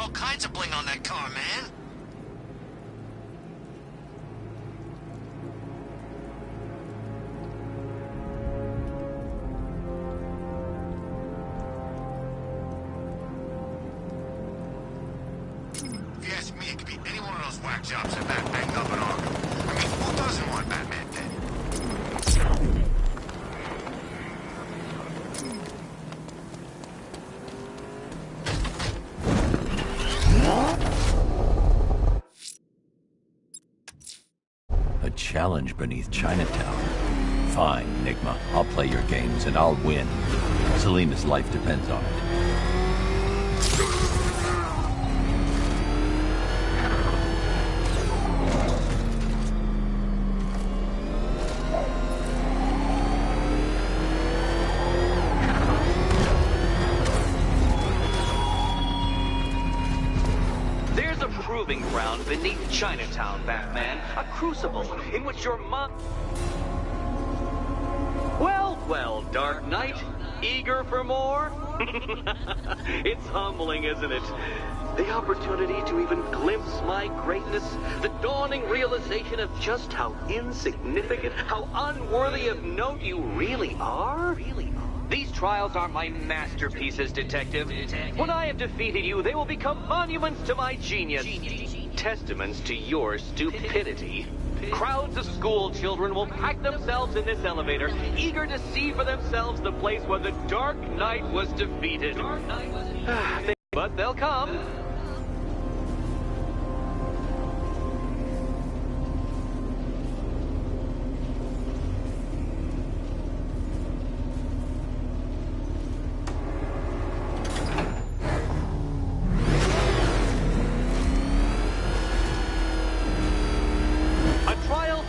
all kinds of bling on that car, man. If you ask me, it could be any one of those whack jobs that Bat banged up in Arkham. I mean, who doesn't want Batman dead? A challenge beneath Chinatown. Fine, Enigma. I'll play your games and I'll win. Selena's life depends on it. There's a proving ground beneath Chinatown, Batman. A crucible in which your mom... Well, Dark Knight. Eager for more? It's humbling, isn't it? The opportunity to even glimpse my greatness, the dawning realization of just how insignificant, how unworthy of note you really are. These trials are my masterpieces, Detective. When I have defeated you, they will become monuments to my genius, testaments to your stupidity. Crowds of school children will pack themselves in this elevator, eager to see for themselves the place where the Dark Knight was defeated. But they'll come.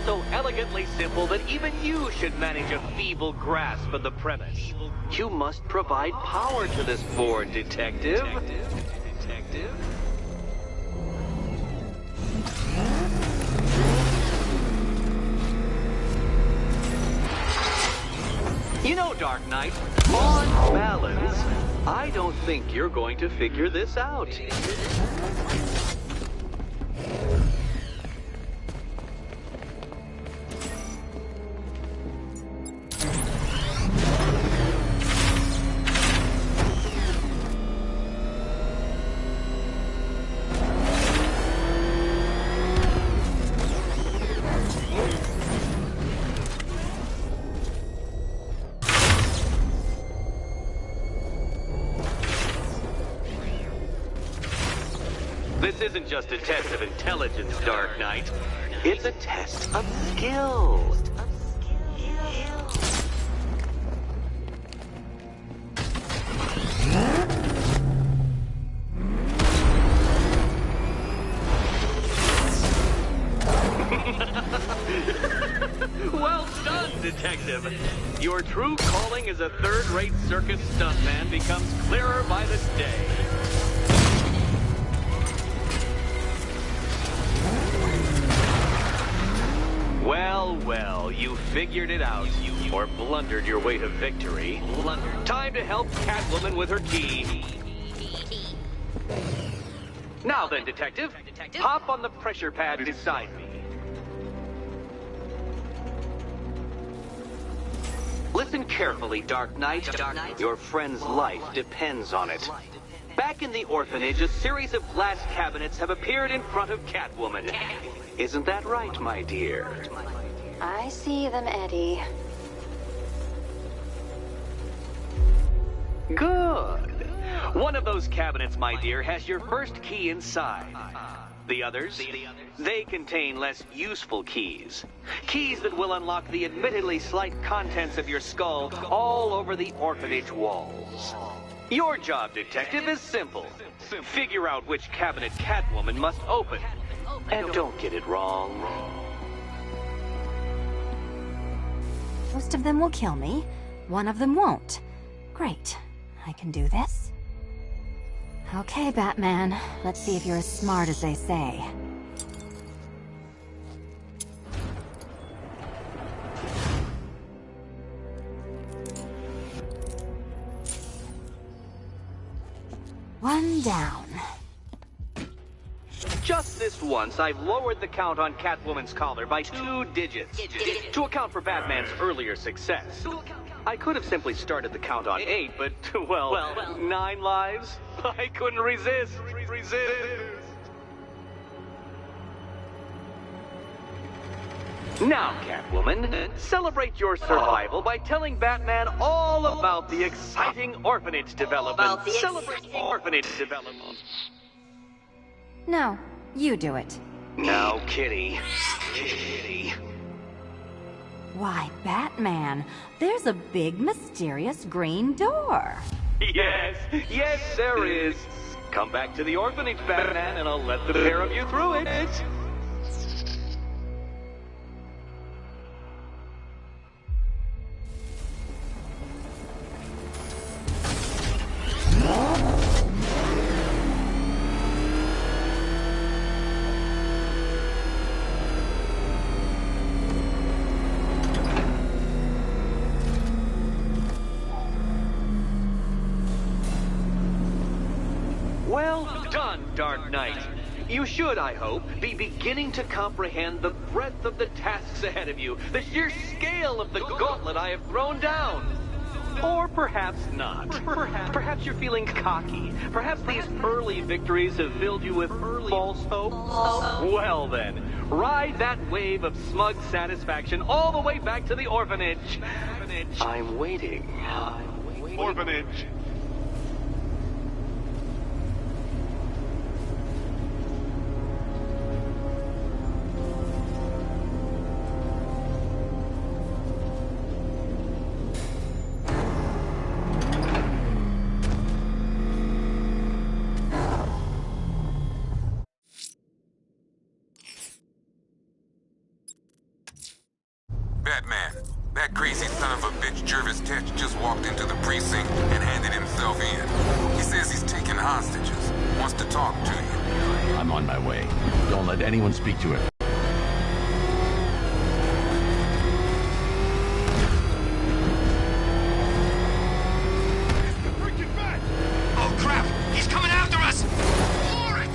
So elegantly simple that even you should manage a feeble grasp of the premise. You must provide power to this board, Detective. You know, Dark Knight, on balance, I don't think you're going to figure this out. This isn't just a test of intelligence, Dark Knight. It's a test of skill. Well done, Detective. Your true calling as a third-rate circus stuntman becomes clearer by the day. Well, you figured it out. Or blundered your way to victory. Time to help Catwoman with her key. Now then, Detective, hop on the pressure pad beside me. Listen carefully, Dark Knight. Your friend's life depends on it. Back in the orphanage, a series of glass cabinets have appeared in front of Catwoman. Isn't that right, my dear? I see them, Eddie. Good. One of those cabinets, my dear, has your first key inside. The others? They contain less useful keys. Keys that will unlock the admittedly slight contents of your skull all over the orphanage walls. Your job, Detective, is simple. Figure out which cabinet Catwoman must open. And don't get it wrong. Most of them will kill me. One of them won't. Great. I can do this. Okay, Batman. Let's see if you're as smart as they say. One down. Just this once, I've lowered the count on Catwoman's collar by 2 digits to account for Batman's earlier success. I could have simply started the count on 8, but, well, 9 lives? I couldn't resist. Now, Catwoman, celebrate your survival by telling Batman all about the exciting orphanage development. Celebrate orphanage development. No, you do it. Now, Kitty. Kitty. Why, Batman, there's a big mysterious green door. Yes, there is. Come back to the orphanage, Batman, and I'll let the pair of you through it. Well done, Dark Knight. You should, I hope, be beginning to comprehend the breadth of the tasks ahead of you, the sheer scale of the gauntlet I have thrown down. Or perhaps not. Perhaps you're feeling cocky. Perhaps these early victories have filled you with false hope. Well then, ride that wave of smug satisfaction all the way back to the orphanage. I'm waiting. Orphanage. Batman, that crazy son of a bitch Jervis Tetch just walked into the precinct and handed himself in. He says he's taking hostages, wants to talk to you. I'm on my way. Don't let anyone speak to him. Oh crap! He's coming after us! For it!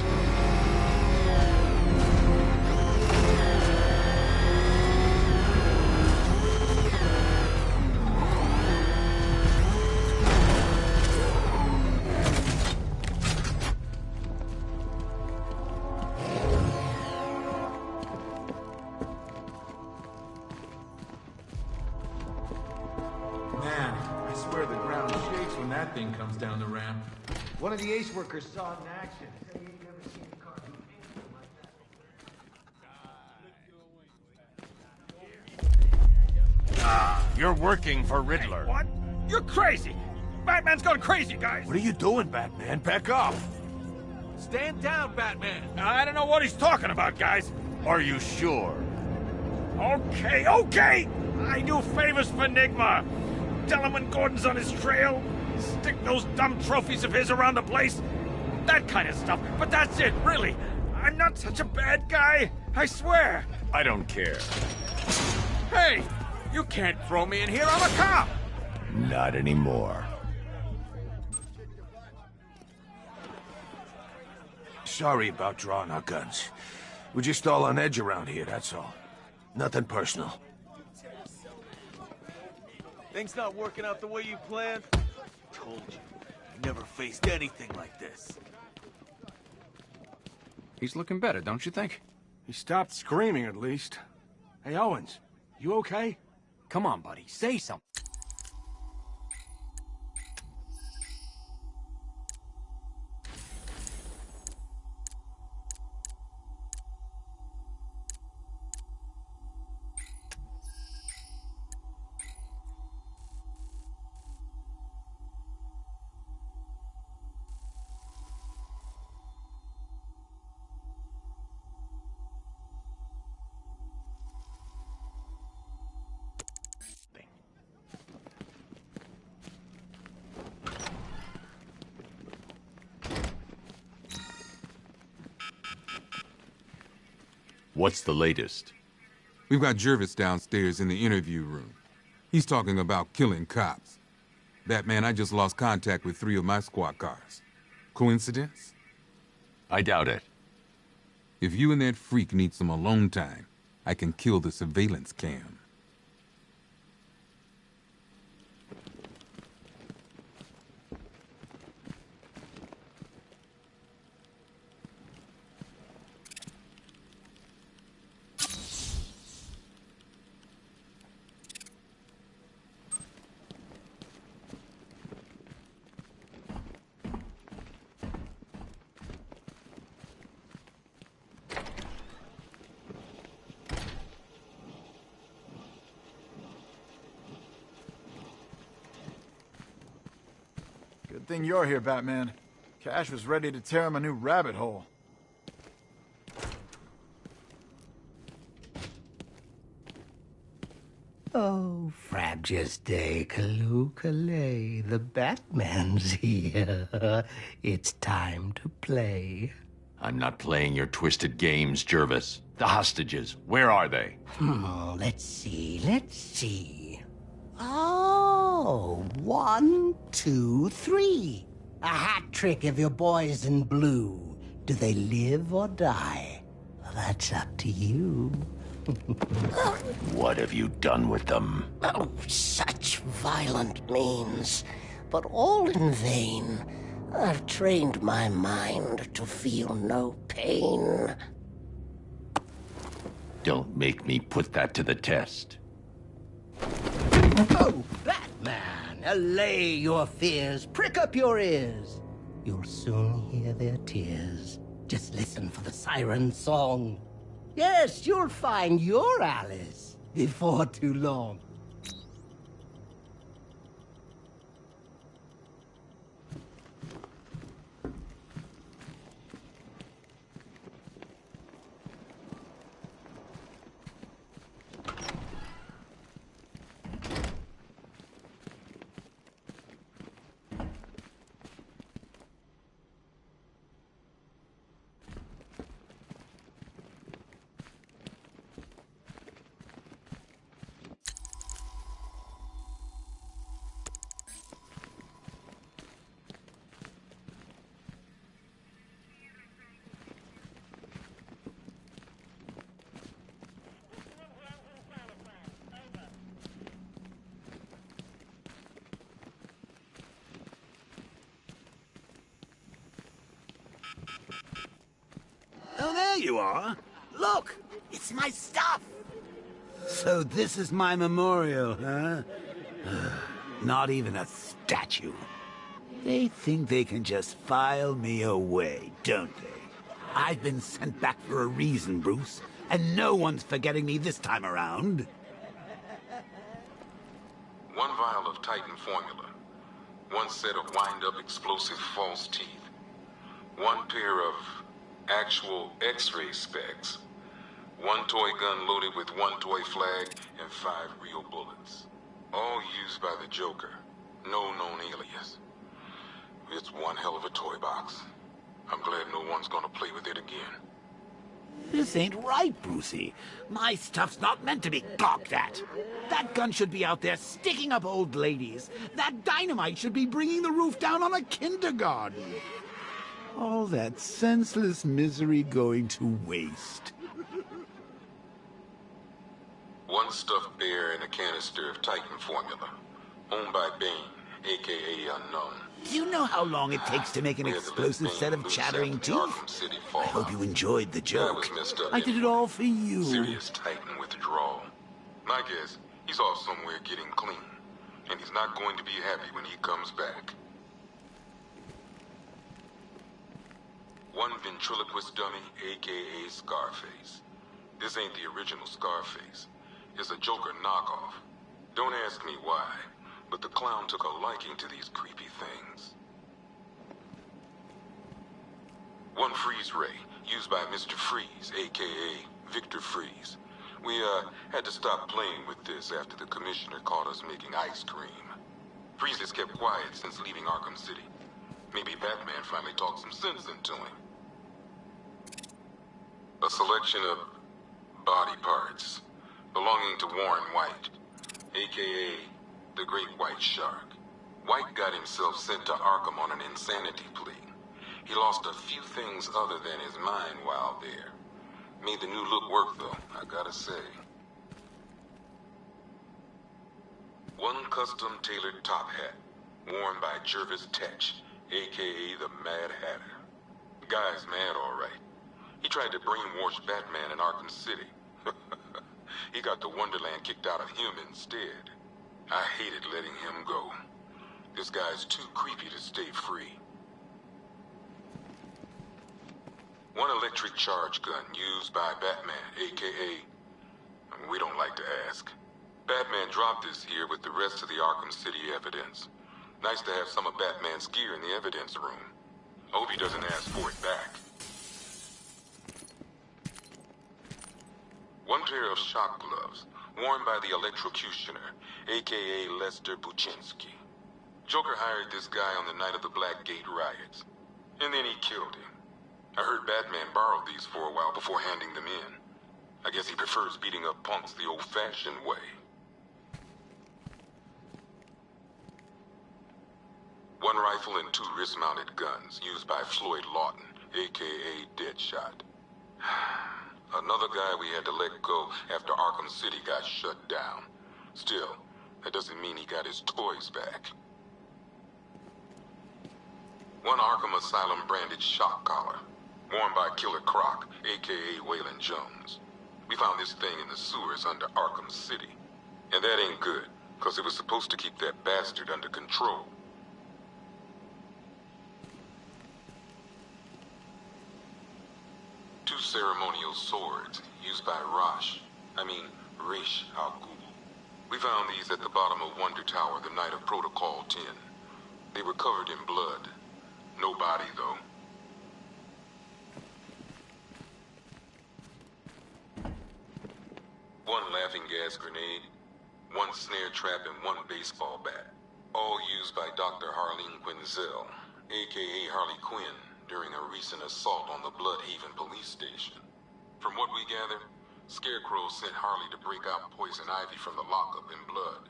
Man, I swear the ground shakes when that thing comes down the ramp. One of the ace workers saw it in action. Said he'd never seen a car do anything like that. You're working for Riddler. What? You're crazy! Batman's gone crazy, guys! What are you doing, Batman? Back off! Stand down, Batman! I don't know what he's talking about, guys. Are you sure? Okay! I do favors for Enigma. Tell him when Gordon's on his trail. Stick those dumb trophies of his around the place. That kind of stuff. But that's it, really. I'm not such a bad guy. I swear. I don't care. Hey! You can't throw me in here. I'm a cop! Not anymore. Sorry about drawing our guns. We're just all on edge around here, that's all. Nothing personal. Things not working out the way you planned? Told you. Never faced anything like this. He's looking better, don't you think? He stopped screaming, at least. Hey, Owens, you okay? Come on, buddy. Say something. What's the latest? We've got Jervis downstairs in the interview room. He's talking about killing cops. Batman, I just lost contact with 3 of my squad cars. Coincidence? I doubt it. If you and that freak need some alone time, I can kill the surveillance cam. Good thing you're here, Batman. Cash was ready to tear him a new rabbit hole. Oh, Frabjous Day, Kaloo-Kalay, the Batman's here. It's time to play. I'm not playing your twisted games, Jervis. The hostages, where are they? Let's see. Oh, 1, 2, 3. A hat trick of your boys in blue. Do they live or die? Well, that's up to you. What have you done with them? Oh, such violent means, but all in vain. I've trained my mind to feel no pain. Don't make me put that to the test. Oh, Batman, allay your fears, prick up your ears. You'll soon hear their tears. Just listen for the siren song. Yes, you'll find your Alice before too long. Oh, there you are. Look, it's my stuff. So this is my memorial, huh? Not even a statue. They think they can just file me away, don't they? I've been sent back for a reason, Bruce, and no one's forgetting me this time around. 1 vial of Titan formula. 1 set of wind-up explosive false teeth. 1 pair of actual X-ray specs. 1 toy gun loaded with 1 toy flag and 5 real bullets. All used by the Joker. No known alias. It's one hell of a toy box. I'm glad no one's gonna play with it again. This ain't right, Brucey. My stuff's not meant to be gawked at. That gun should be out there sticking up old ladies. That dynamite should be bringing the roof down on a kindergarten. All that senseless misery going to waste. 1 stuffed bear and a canister of Titan formula. Owned by Bane, a.k.a. Unknown. Do you know how long it takes to make an explosive set of chattering teeth? I hope you enjoyed the joke. I did it all for you. Serious Titan withdrawal. My guess, he's off somewhere getting clean. And he's not going to be happy when he comes back. 1 ventriloquist dummy, a.k.a. Scarface. This ain't the original Scarface. It's a Joker knockoff. Don't ask me why, but the clown took a liking to these creepy things. 1 freeze ray, used by Mr. Freeze, a.k.a. Victor Freeze. We, had to stop playing with this after the commissioner caught us making ice cream. Freeze has kept quiet since leaving Arkham City. Maybe Batman finally talked some sense into him. A selection of body parts belonging to Warren White, a.k.a. the Great White Shark. White got himself sent to Arkham on an insanity plea. He lost a few things other than his mind while there. Made the new look work, though, I gotta say. One custom-tailored top hat, worn by Jervis Tetch, a.k.a. the Mad Hatter. Guy's mad, all right. He tried to brainwash Batman in Arkham City. He got the Wonderland kicked out of him instead. I hated letting him go. This guy's too creepy to stay free. One electric charge gun used by Batman, a.k.a. We don't like to ask. Batman dropped this here with the rest of the Arkham City evidence. Nice to have some of Batman's gear in the evidence room. Hope he doesn't ask for it back. One pair of shock gloves, worn by the electrocutioner, a.k.a. Lester Buczynski. Joker hired this guy on the night of the Blackgate riots, and then he killed him. I heard Batman borrowed these for a while before handing them in. I guess he prefers beating up punks the old-fashioned way. One rifle and 2 wrist-mounted guns used by Floyd Lawton, a.k.a. Deadshot. Another guy we had to let go after Arkham City got shut down. Still, that doesn't mean he got his toys back. One Arkham Asylum branded shock collar, worn by Killer Croc, a.k.a. Waylon Jones. We found this thing in the sewers under Arkham City. And that ain't good, because it was supposed to keep that bastard under control. Two ceremonial swords used by Rish Al Ghul. We found these at the bottom of Wonder Tower the night of Protocol 10. They were covered in blood. No body, though. One laughing gas grenade, one snare trap, and one baseball bat. All used by Dr. Harleen Quinzel, a.k.a. Harley Quinn, during a recent assault on the Bloodhaven police station. From what we gather, Scarecrow sent Harley to break out Poison Ivy from the lockup in blood.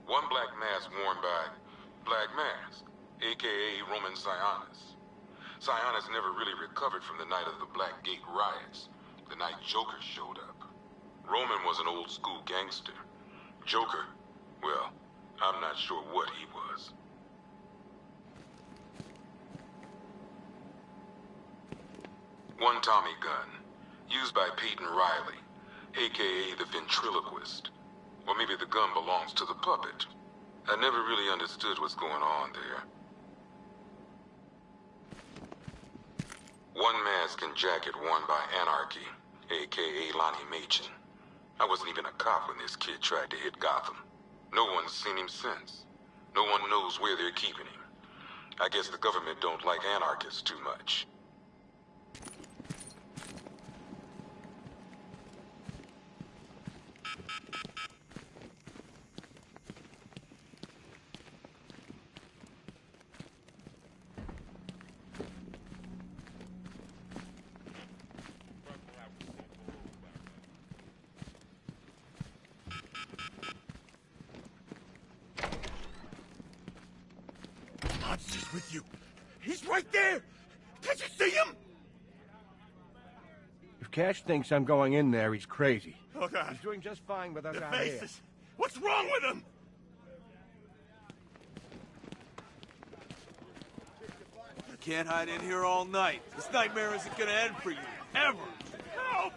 One black mask worn by Black Mask, a.k.a. Roman Sionis. Sionis never really recovered from the night of the Blackgate riots, the night Joker showed up. Roman was an old-school gangster. Joker, well, I'm not sure what he was. One Tommy gun, used by Peyton Riley, a.k.a. the ventriloquist. Or maybe the gun belongs to the puppet. I never really understood what's going on there. One mask and jacket worn by Anarchy, a.k.a. Lonnie Machin. I wasn't even a cop when this kid tried to hit Gotham. No one's seen him since. No one knows where they're keeping him. I guess the government don't like anarchists too much. Monster's with you. He's right there. Can't you see him? If Cash thinks I'm going in there, he's crazy. Oh, God. He's doing just fine with us The out here. faces. What's wrong with him? You can't hide in here all night. This nightmare isn't gonna end for you. Ever. Help!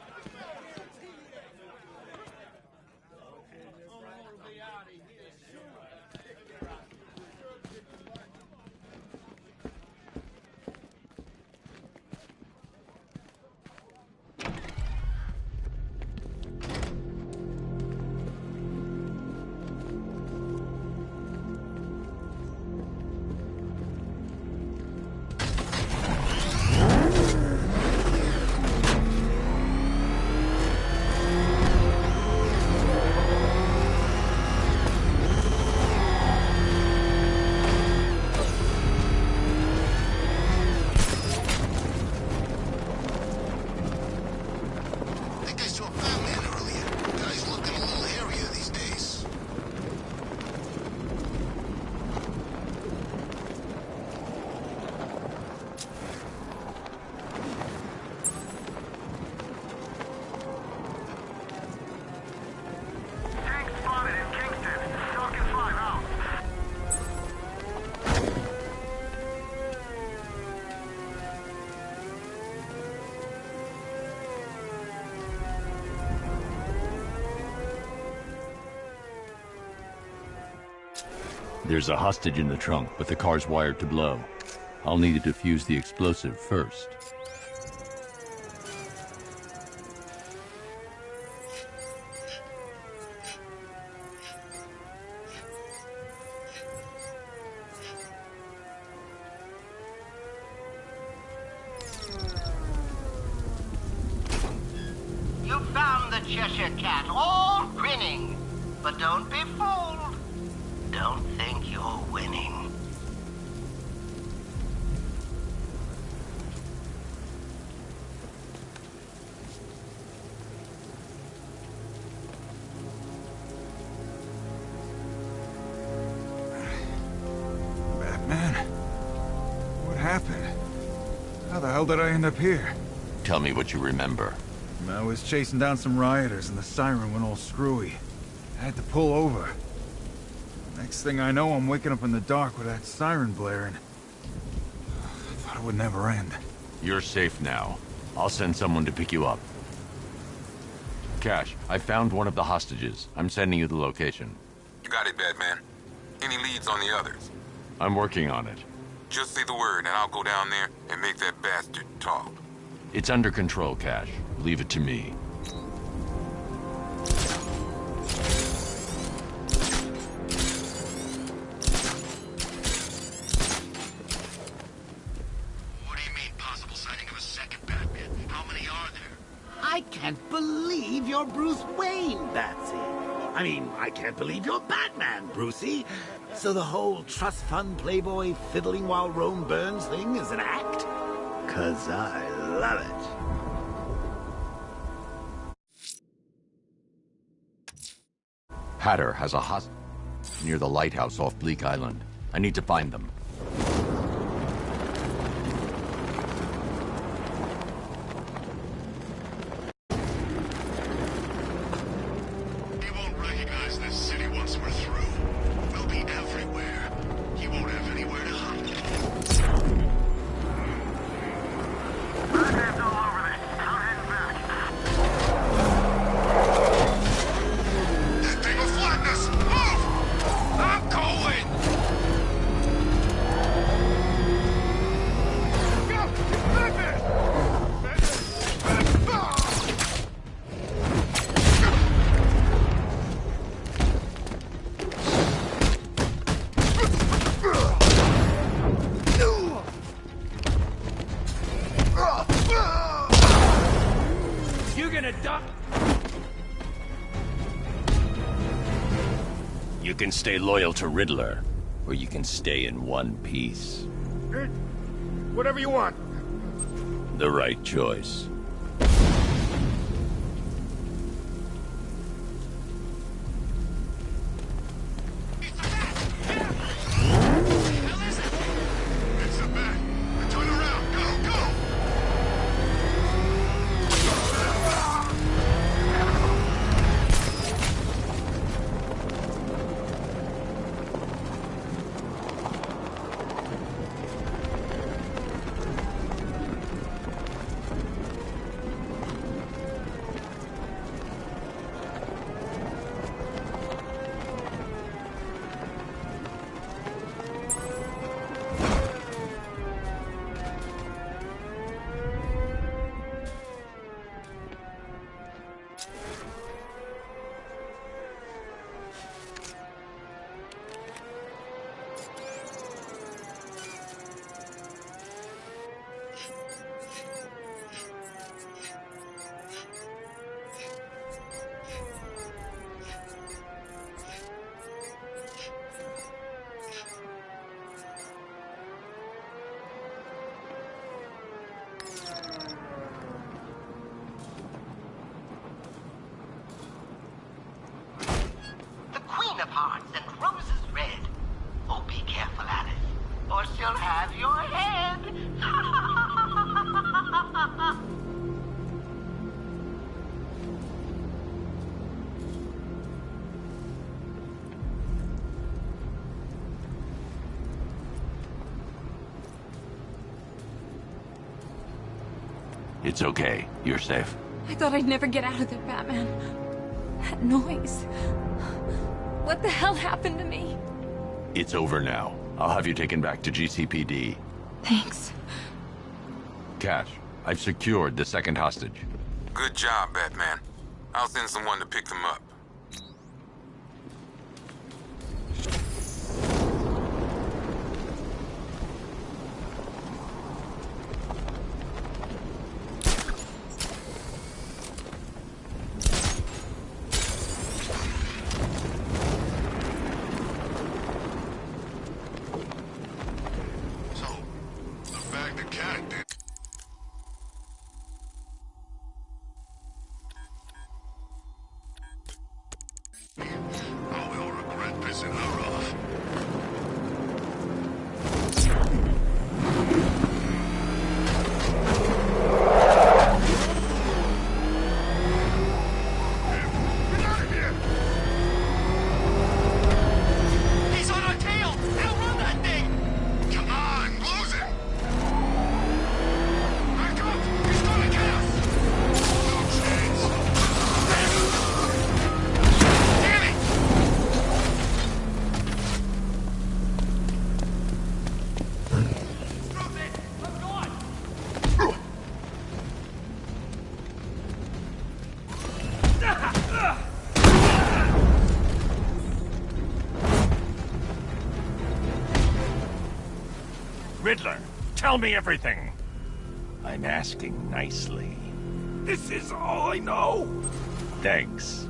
There's a hostage in the trunk, but the car's wired to blow. I'll need to defuse the explosive first. You found the Cheshire Cat, all grinning. But don't be fooled. Don't think you're winning. Batman? What happened? How the hell did I end up here? Tell me what you remember. I was chasing down some rioters and the siren went all screwy. I had to pull over. Next thing I know, I'm waking up in the dark with that siren blaring. I thought it would never end. You're safe now. I'll send someone to pick you up. Cash, I found one of the hostages. I'm sending you the location. You got it, Batman. Any leads on the others? I'm working on it. Just say the word and I'll go down there and make that bastard talk. It's under control, Cash. Leave it to me. What do you mean, possible sighting of a second Batman? How many are there? I can't believe you're Bruce Wayne, Batsy. I mean, I can't believe you're Batman, Brucey. So the whole trust fund playboy fiddling while Rome burns thing is an act? 'Cause I love it. Hatter has a hostage near the lighthouse off Bleak Island. I need to find them. He won't recognize this city once we're through. We'll be everywhere. He won't have anywhere to hide. Batman's all over this. I'm heading back. That thing will flatten us! Move! I'm going! Go! Batman! You're gonna die. You can stay loyal to Riddler, or you can stay in one piece. Whatever you want. The right choice. It's the Bat. Turn around. Go, go! The Queen of Hearts and Roses Red. Oh, be careful, Alice, or she'll have your head. It's okay. You're safe. I thought I'd never get out of there, Batman. That noise. What the hell happened to me? It's over now. I'll have you taken back to GCPD. Thanks. Cash, I've secured the second hostage. Good job, Batman. I'll send someone to pick them up. Riddler, tell me everything. I'm asking nicely. This is all I know. Thanks.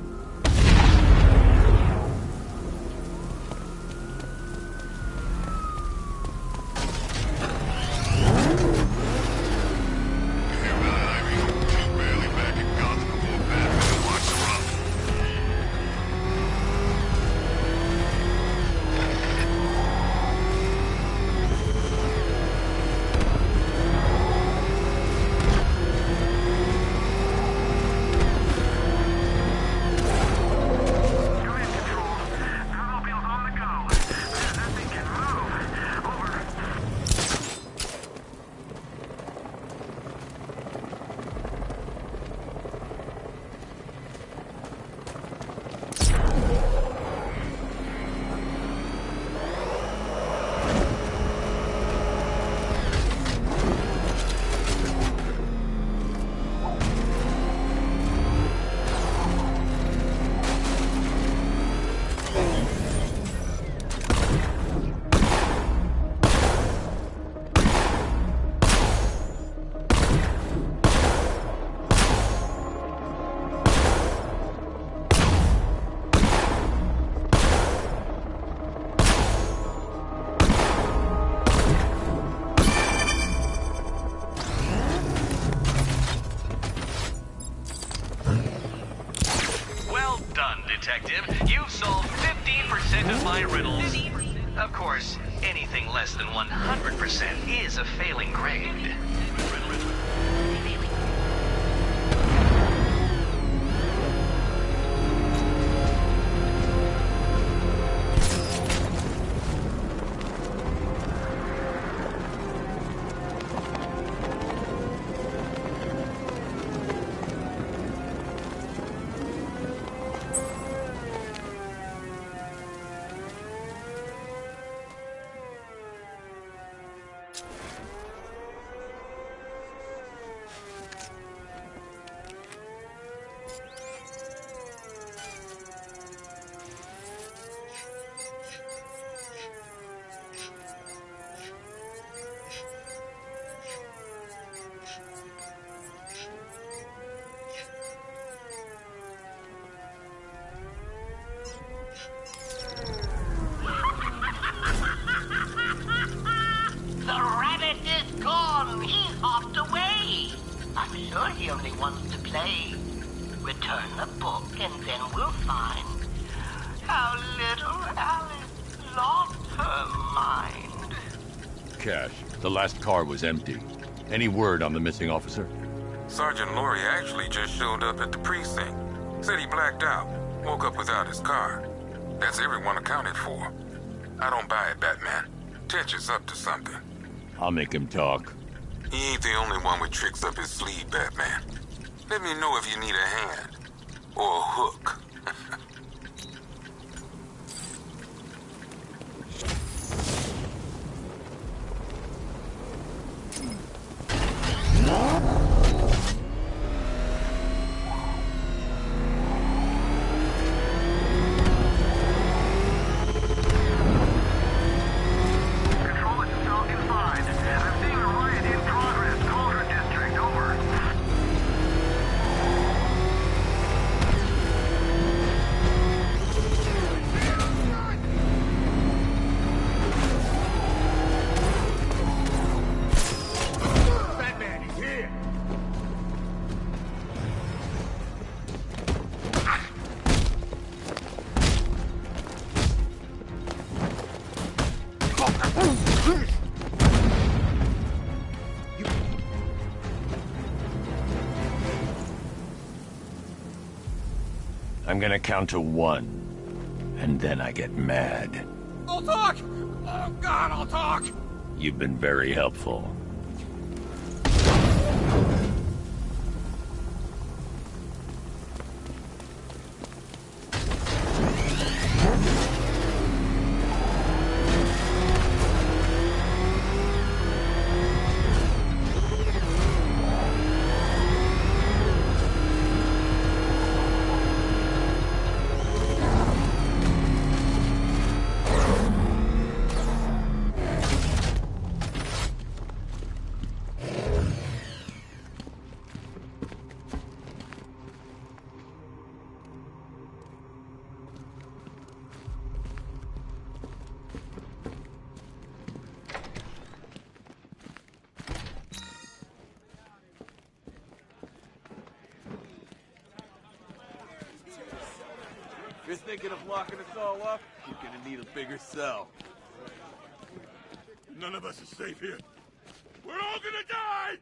Detective. You've solved 15% of my riddles. Of course, anything less than 100% is a failing grade. I'm sure he only wants to play. Return the book and then we'll find how little Alice lost her mind. Cash, the last car was empty. Any word on the missing officer? Sergeant Laurie actually just showed up at the precinct. Said he blacked out, woke up without his car. That's everyone accounted for. I don't buy it, Batman. Tetch is up to something. I'll make him talk. He ain't the only one with tricks up his sleeve, Batman. Let me know if you need a hand. Or a hook. I'm gonna count to 1, and then I get mad. I'll talk! Oh God, I'll talk! You've been very helpful. If you're thinking of locking us all up, you're gonna need a bigger cell. None of us is safe here. We're all gonna die!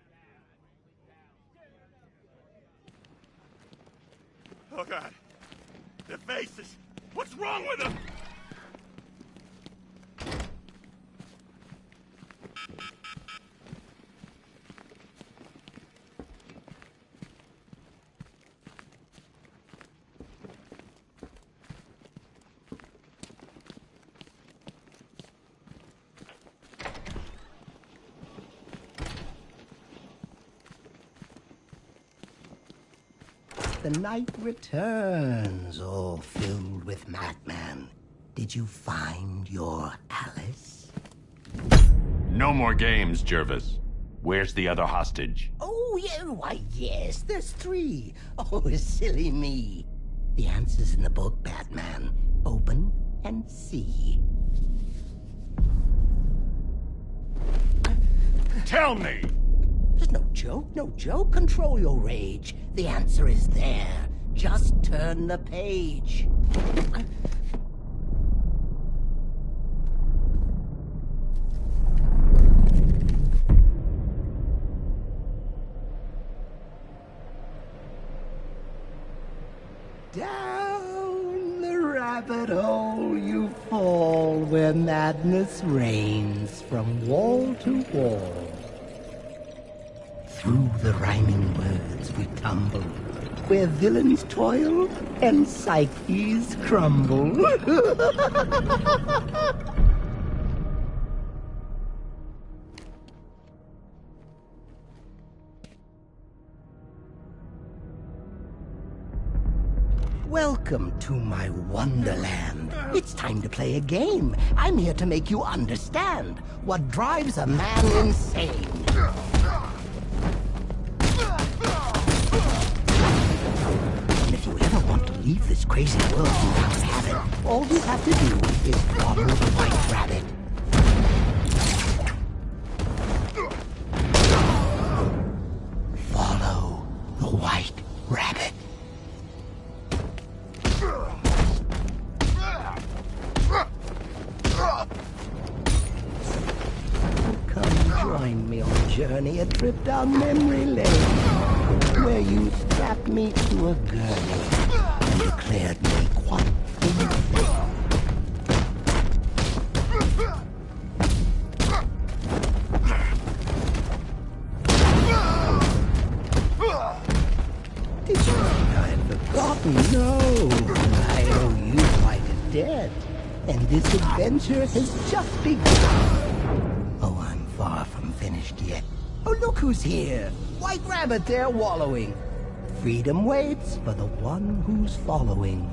Oh God. Their faces. What's wrong with them? The night returns, all filled with madman. Did you find your Alice? No more games, Jervis. Where's the other hostage? Oh, yeah, why, yes, there's 3. Oh, silly me. The answer's in the book, Batman. Open and see. Tell me! There's no joke, no joke. Control your rage. The answer is there. Just turn the page. Down the rabbit hole you fall, where madness reigns from wall to wall. Through the rhyming words we tumble, where villains toil and psyches crumble. Welcome to my wonderland. It's time to play a game. I'm here to make you understand what drives a man insane. If you ever want to leave this crazy world you now inhabit, all you have to do is follow the White Rabbit. Follow the White Rabbit. Come join me on a journey, a trip down memory lane, where you strapped me to a gurney and declared me quite insane. Did you think I had forgotten? No, I owe you quite a debt, and this adventure has just begun. Oh, I'm far from finished yet. Oh, look who's here! White Rabbit there wallowing. Freedom waits for the one who's following.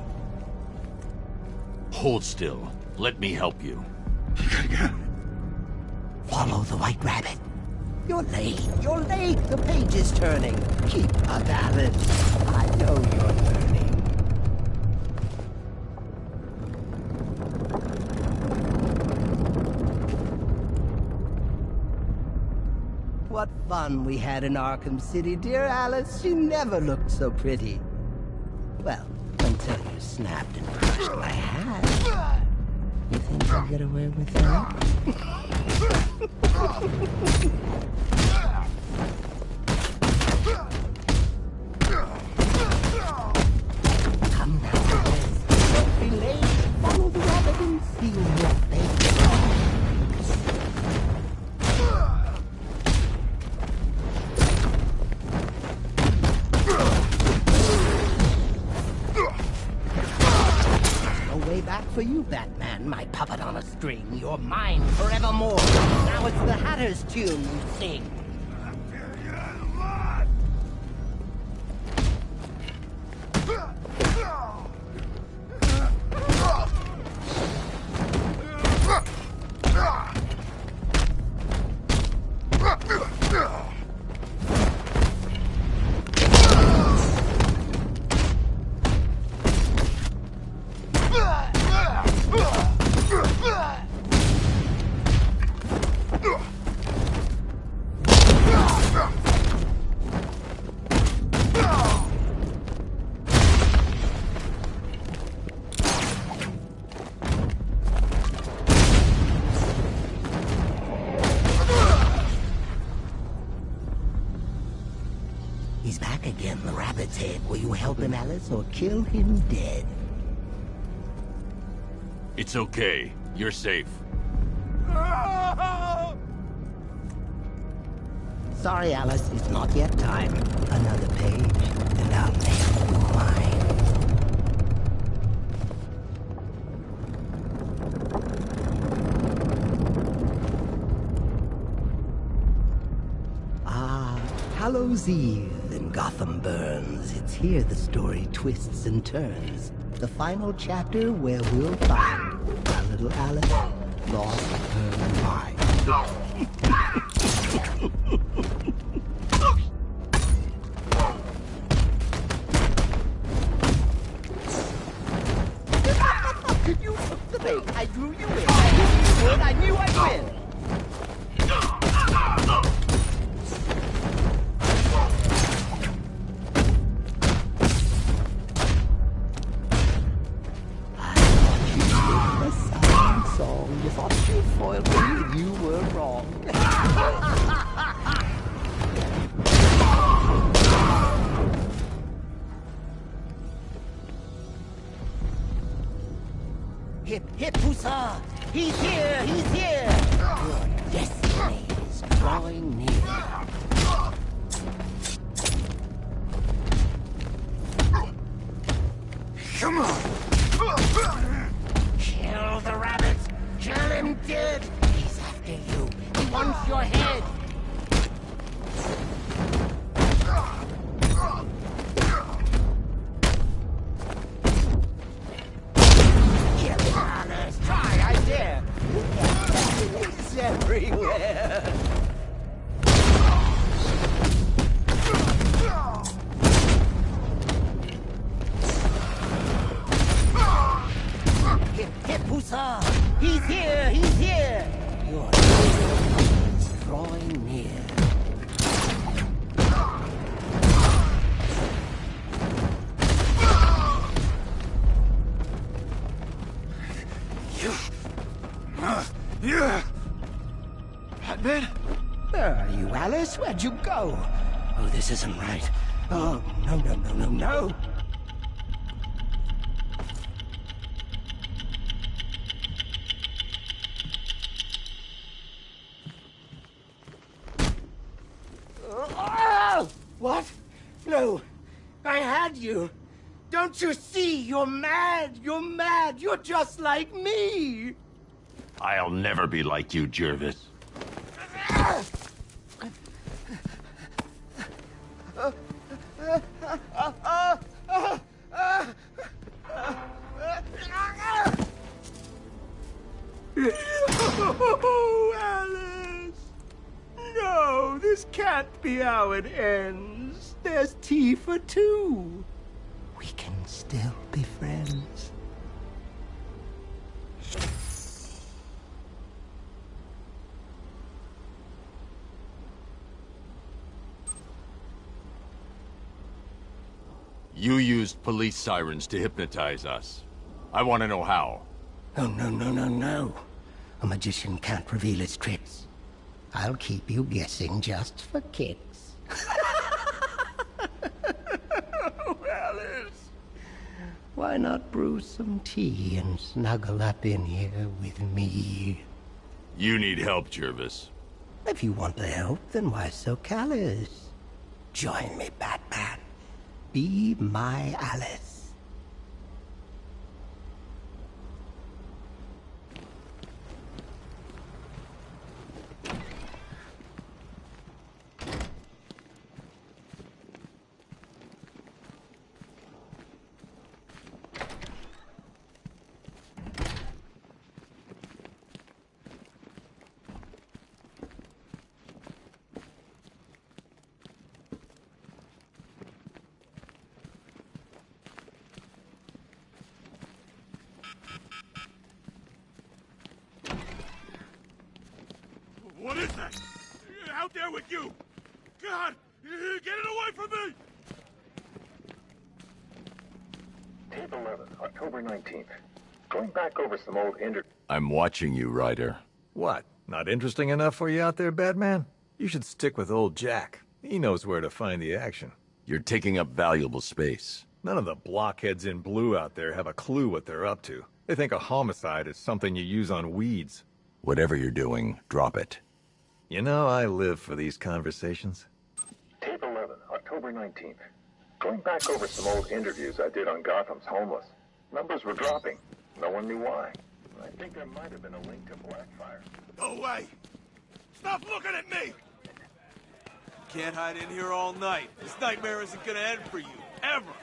Hold still. Let me help you. Follow the White Rabbit. You're late. You're late. The page is turning. Keep a balance. I know you're learning. What fun we had in Arkham City, dear Alice. You never looked so pretty. Well, until you snapped and crushed my hat. You think I'll get away with that? Come now. that for you, Batman, my puppet on a string. You're mine forevermore. Now it's the Hatter's tune you sing. He's back again, the rabbit's head. Will you help him, Alice, or kill him dead? It's okay. You're safe. Sorry, Alice, it's not yet time. Another page, and I'll make you mine. Ah, Hallows Eve, and Gotham burns. It's here the story twists and turns. The final chapter where we'll find our little Alice lost her mind. You took the bait. I drew you in. I knew you would. I knew I'd win. You thought you foiled me, and you were wrong. Hip, hip, huzzah! He's here! He's here! Your destiny is drawing near. Come on! Kill the rabbit! Kill him dead! He's after you. He wants your head. Kill him, Alice. Try, I dare. He's everywhere. Hip, hip, huzzah! He's here! He's here! Your time is drawing near. Batman? Where are you, Alice? Where'd you go? Oh, this isn't right. Oh, no, no, no, no, no! What? No. I had you. Don't you see? You're mad. You're mad. You're just like me. I'll never be like you, Jervis. Oh, Alice! No, this can't be how it ends. There's tea for two. We can still be friends. You used police sirens to hypnotize us. I want to know how. Oh, no, no, no, no. A magician can't reveal his tricks. I'll keep you guessing just for kicks. Oh, Alice. Why not brew some tea and snuggle up in here with me? You need help, Jervis. If you want the help, then why so callous? Join me, Batman. Be my Alice. that? Out there with you! God! Get it away from me! Tape 11, October 19th. Going back over some old I'm watching you, Ryder. What? Not interesting enough for you out there, Batman? You should stick with old Jack. He knows where to find the action. You're taking up valuable space. None of the blockheads in blue out there have a clue what they're up to. They think a homicide is something you use on weeds. Whatever you're doing, drop it. You know, I live for these conversations. Tape 11, October 19th. Going back over some old interviews I did on Gotham's homeless. Numbers were dropping. No one knew why. I think there might have been a link to Blackfire. No way! Stop looking at me! Can't hide in here all night. This nightmare isn't gonna end for you. Ever!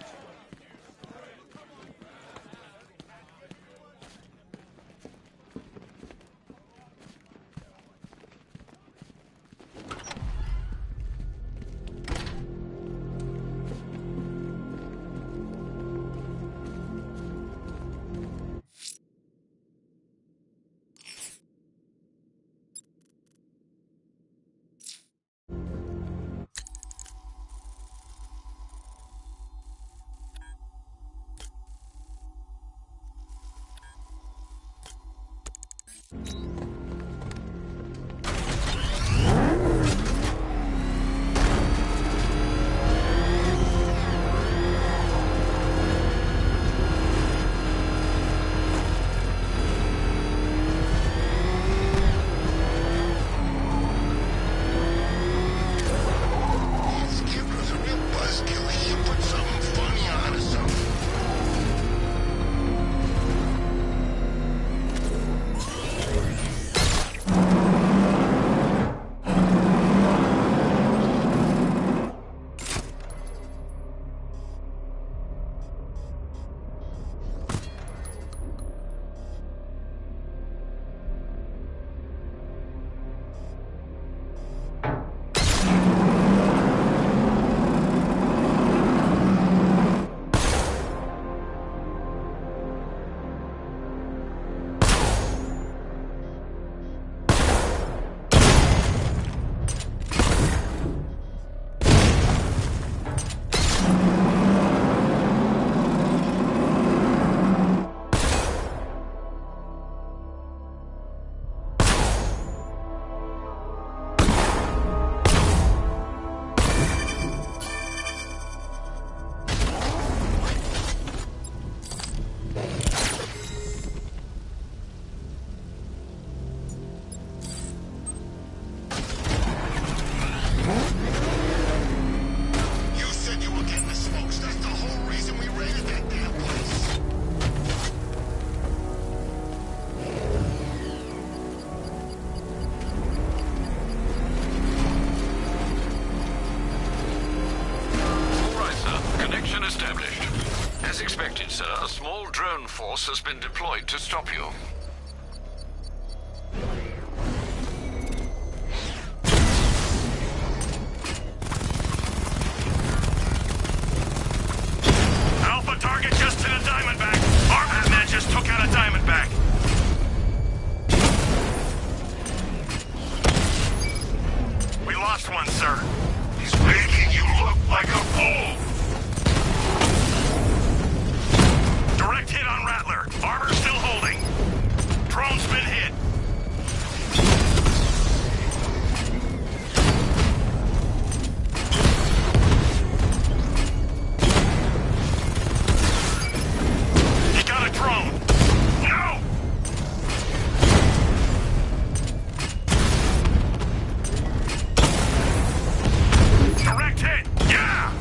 A small drone force has been deployed to stop you. Alpha target just hit a Diamondback. Our man just took out a Diamondback. We lost one, sir. He's making you look like a fool. Direct hit on Rattler. Armor still holding. Drone's been hit. He got a drone. No! Direct hit. Yeah!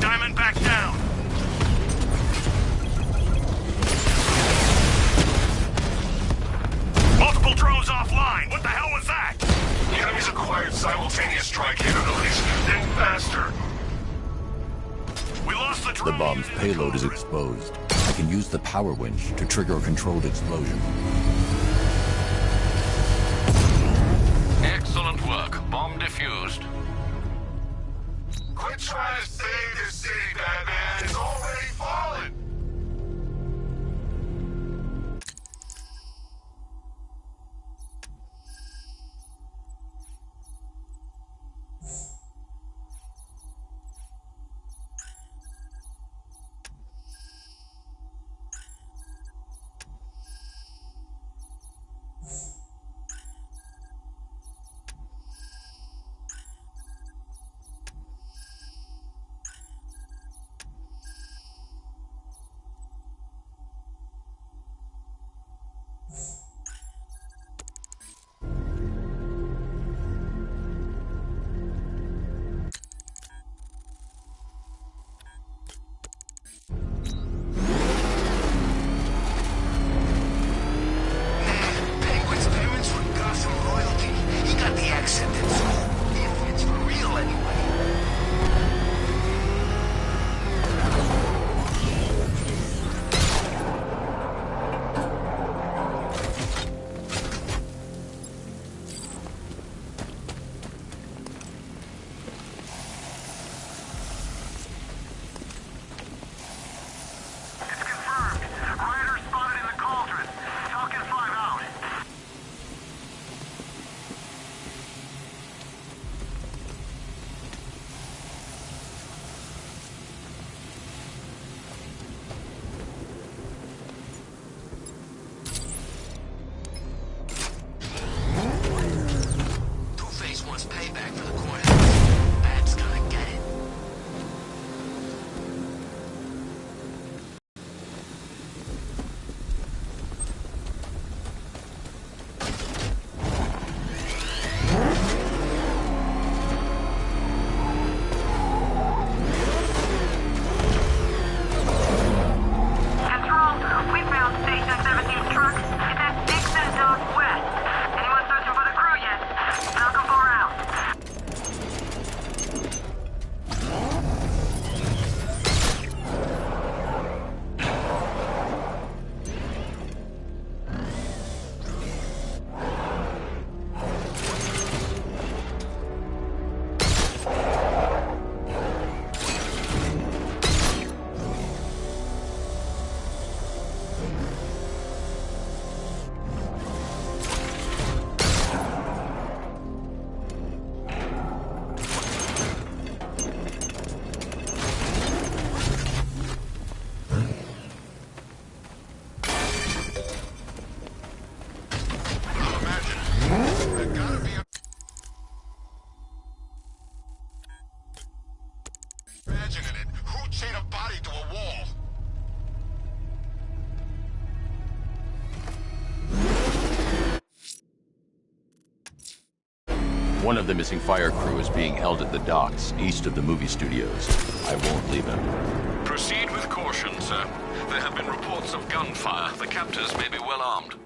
Diamondback down. Multiple drones offline. What the hell was that? The enemy's acquired simultaneous strike capabilities. Then faster. We lost the drone. The bomb's payload is exposed. I can use the power winch to trigger a controlled explosion. Excellent work. Bomb defused. Quit trying to save this city, Batman. It's already fallen. One of the missing fire crew is being held at the docks, east of the movie studios. I won't leave him. Proceed with caution, sir. There have been reports of gunfire. The captors may be well armed.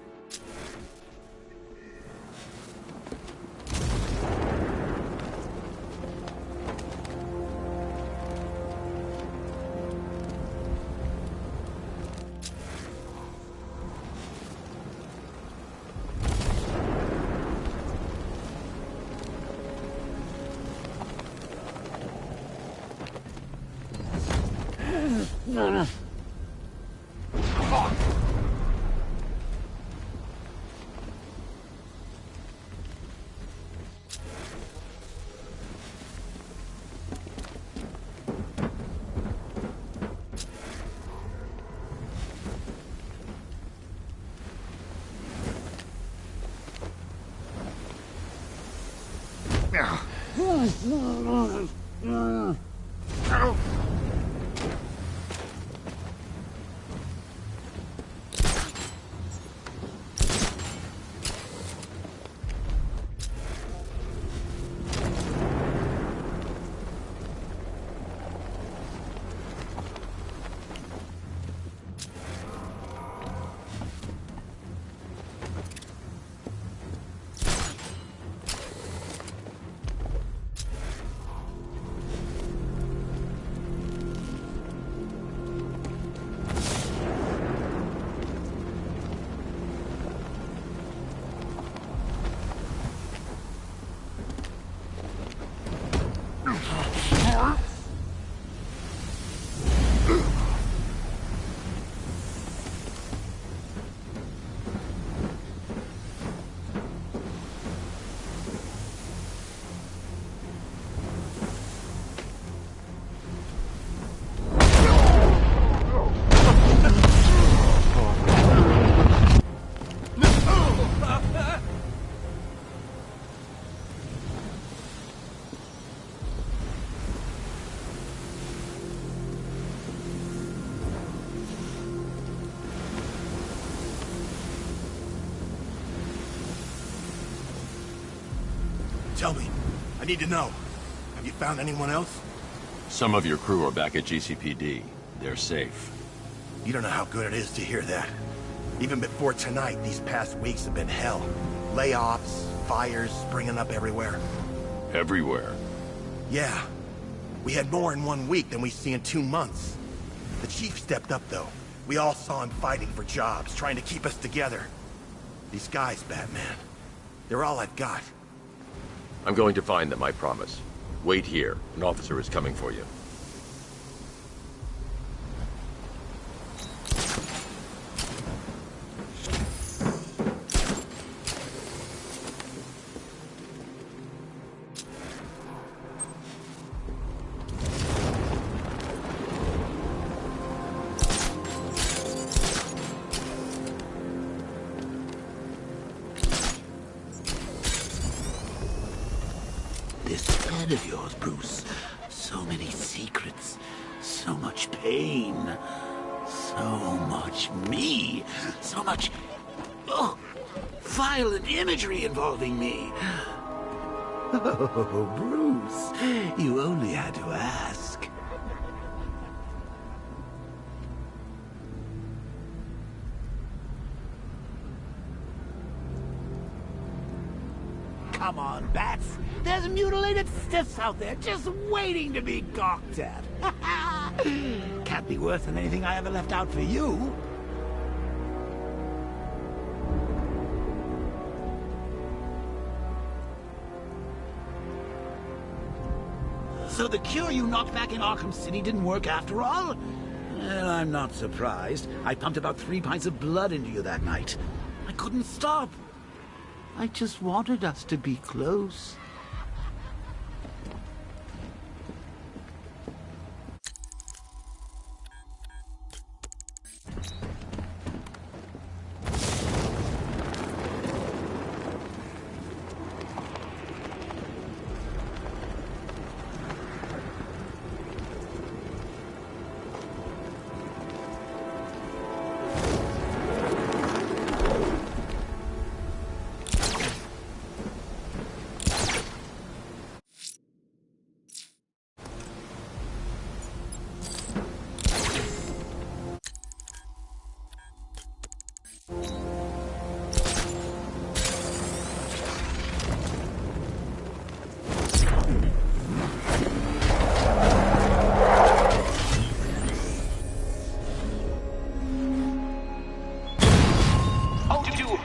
Tell me. I need to know. Have you found anyone else? Some of your crew are back at GCPD. They're safe. You don't know how good it is to hear that. Even before tonight, these past weeks have been hell. Layoffs, fires springing up everywhere. Everywhere? Yeah. We had more in 1 week than we see in 2 months. The chief stepped up, though. We all saw him fighting for jobs, trying to keep us together. These guys, Batman, they're all I've got. I'm going to find them, I promise. Wait here. An officer is coming for you. This head of yours, Bruce. So many secrets. So much pain. So much me. So much... oh, violent imagery involving me. Oh, Bruce. You only had to ask. Come on, Bats. There's mutilated stiffs out there just waiting to be gawked at. Can't be worse than anything I ever left out for you. So the cure you knocked back in Arkham City didn't work after all? Well, I'm not surprised. I pumped about 3 pints of blood into you that night. I couldn't stop. I just wanted us to be close.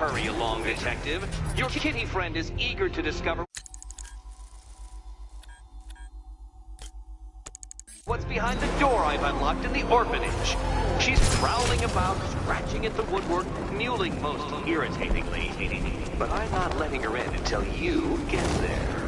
hurry along, Detective. Your kitty friend is eager to discover what's behind the door I've unlocked in the orphanage. She's prowling about, scratching at the woodwork, mewling most irritatingly. But I'm not letting her in until you get there.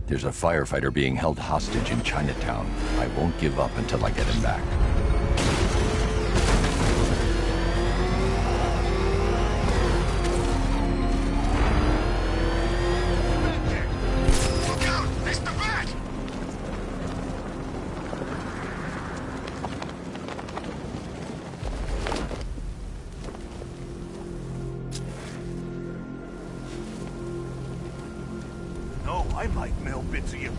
There's a firefighter being held hostage in Chinatown. I won't give up until I get him back. No, I might mail bits of you.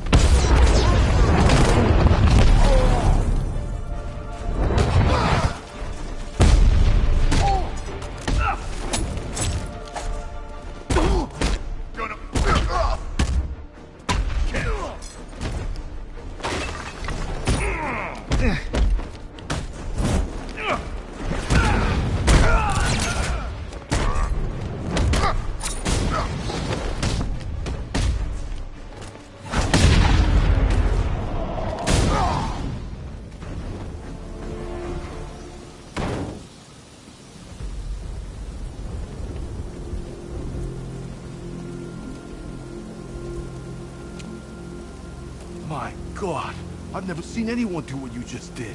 My God, I've never seen anyone do what you just did.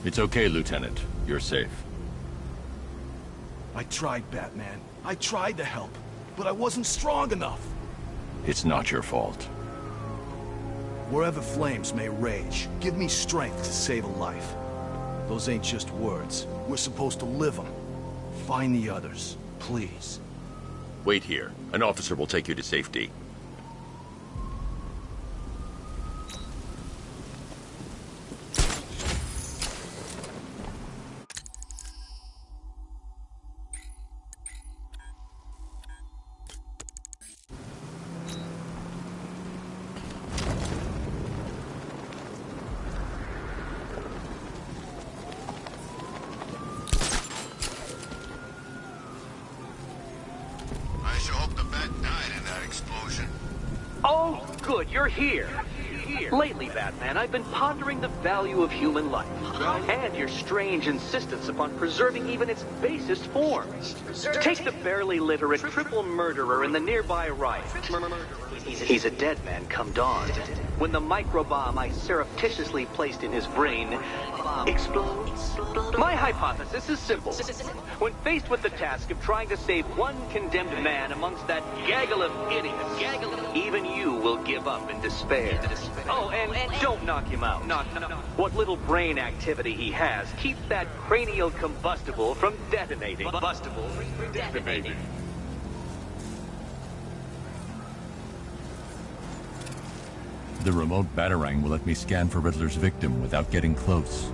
It's okay, Lieutenant. You're safe. I tried, Batman. I tried to help, but I wasn't strong enough. It's not your fault. Wherever flames may rage, give me strength to save a life. Those ain't just words. We're supposed to live them. Find the others, please. Wait here. An officer will take you to safety. I sure hope the bat died in that explosion. Oh, good, you're here. Lately, Batman, I've been pondering the value of human life, and your strange insistence upon preserving even its basest forms. Take the barely literate triple murderer in the nearby riot. He's a dead man come dawn. When the microbomb I surreptitiously placed in his brain explodes. My hypothesis is simple. When faced with the task of trying to save one condemned man amongst that gaggle of idiots, even you will give up in despair. Oh, and don't knock him out. What little brain activity he has keeps that cranial combustible from detonating. The remote Batarang will let me scan for Riddler's victim without getting close.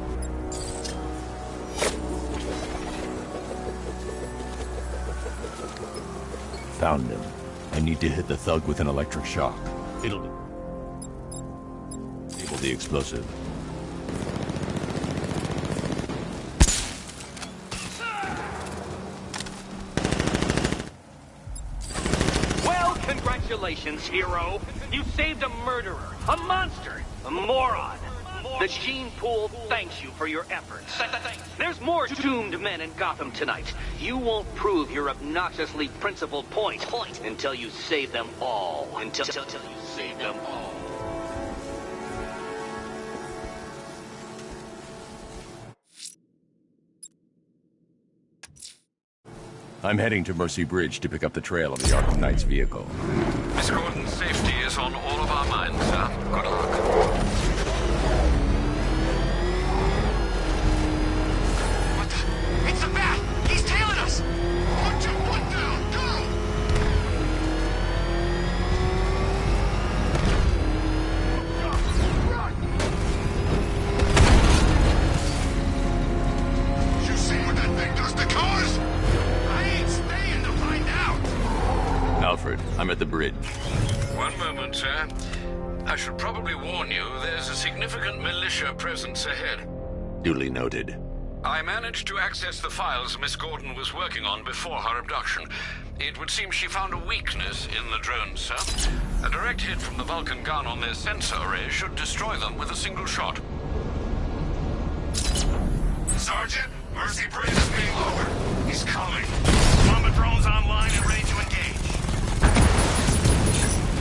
Found him. I need to hit the thug with an electric shock. It'll disable the explosive. Well, congratulations, hero. You saved a murderer, a monster, a moron. The gene pool thanks you for your efforts. There's more doomed men in Gotham tonight. You won't prove your obnoxiously principled point until you save them all. Until you save them all. I'm heading to Mercy Bridge to pick up the trail of the Arkham Knight's vehicle. Miss Gordon's safety is on all of our minds, sir. Good luck. It's a bat! He's tailing us! 1, 2, 1 down! Go! You see what that thing does to cars? I ain't staying to find out! Alfred, I'm at the bridge. One moment, sir. I should probably warn you, there's a significant militia presence ahead. Duly noted. I managed to access the files Miss Gordon was working on before her abduction. It would seem she found a weakness in the drones, sir. A direct hit from the Vulcan gun on their sensor array should destroy them with a single shot. Sergeant, Mercy Bridge is being lowered. He's coming. Bomber drones online and ready to engage.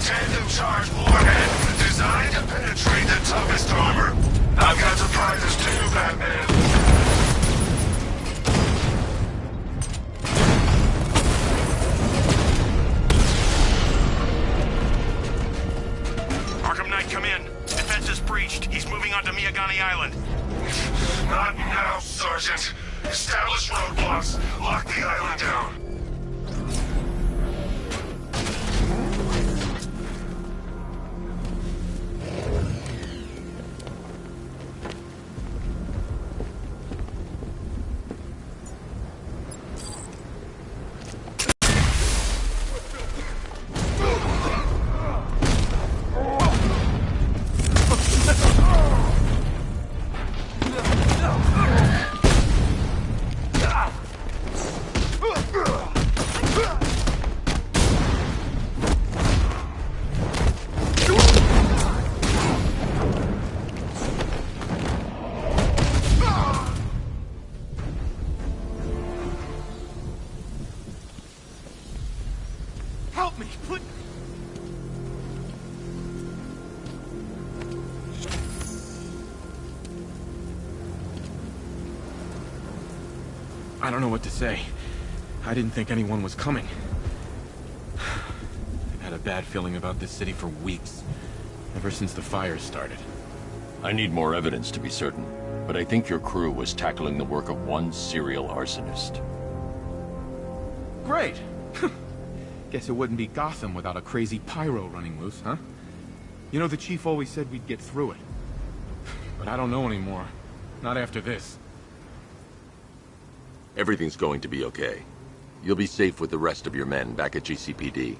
Tandem charge warhead designed to penetrate the toughest armor. I've got surprises too, Batman. Arkham Knight, come in. Defense is breached. He's moving onto Miyagani Island. Not now, Sergeant. Establish roadblocks. Lock the island down. Help me, please! I don't know what to say. I didn't think anyone was coming. I've had a bad feeling about this city for weeks. Ever since the fires started. I need more evidence to be certain, but I think your crew was tackling the work of one serial arsonist. Great! Guess it wouldn't be Gotham without a crazy pyro running loose, huh? You know, the chief always said we'd get through it. But I don't know anymore. Not after this. Everything's going to be okay. You'll be safe with the rest of your men back at GCPD.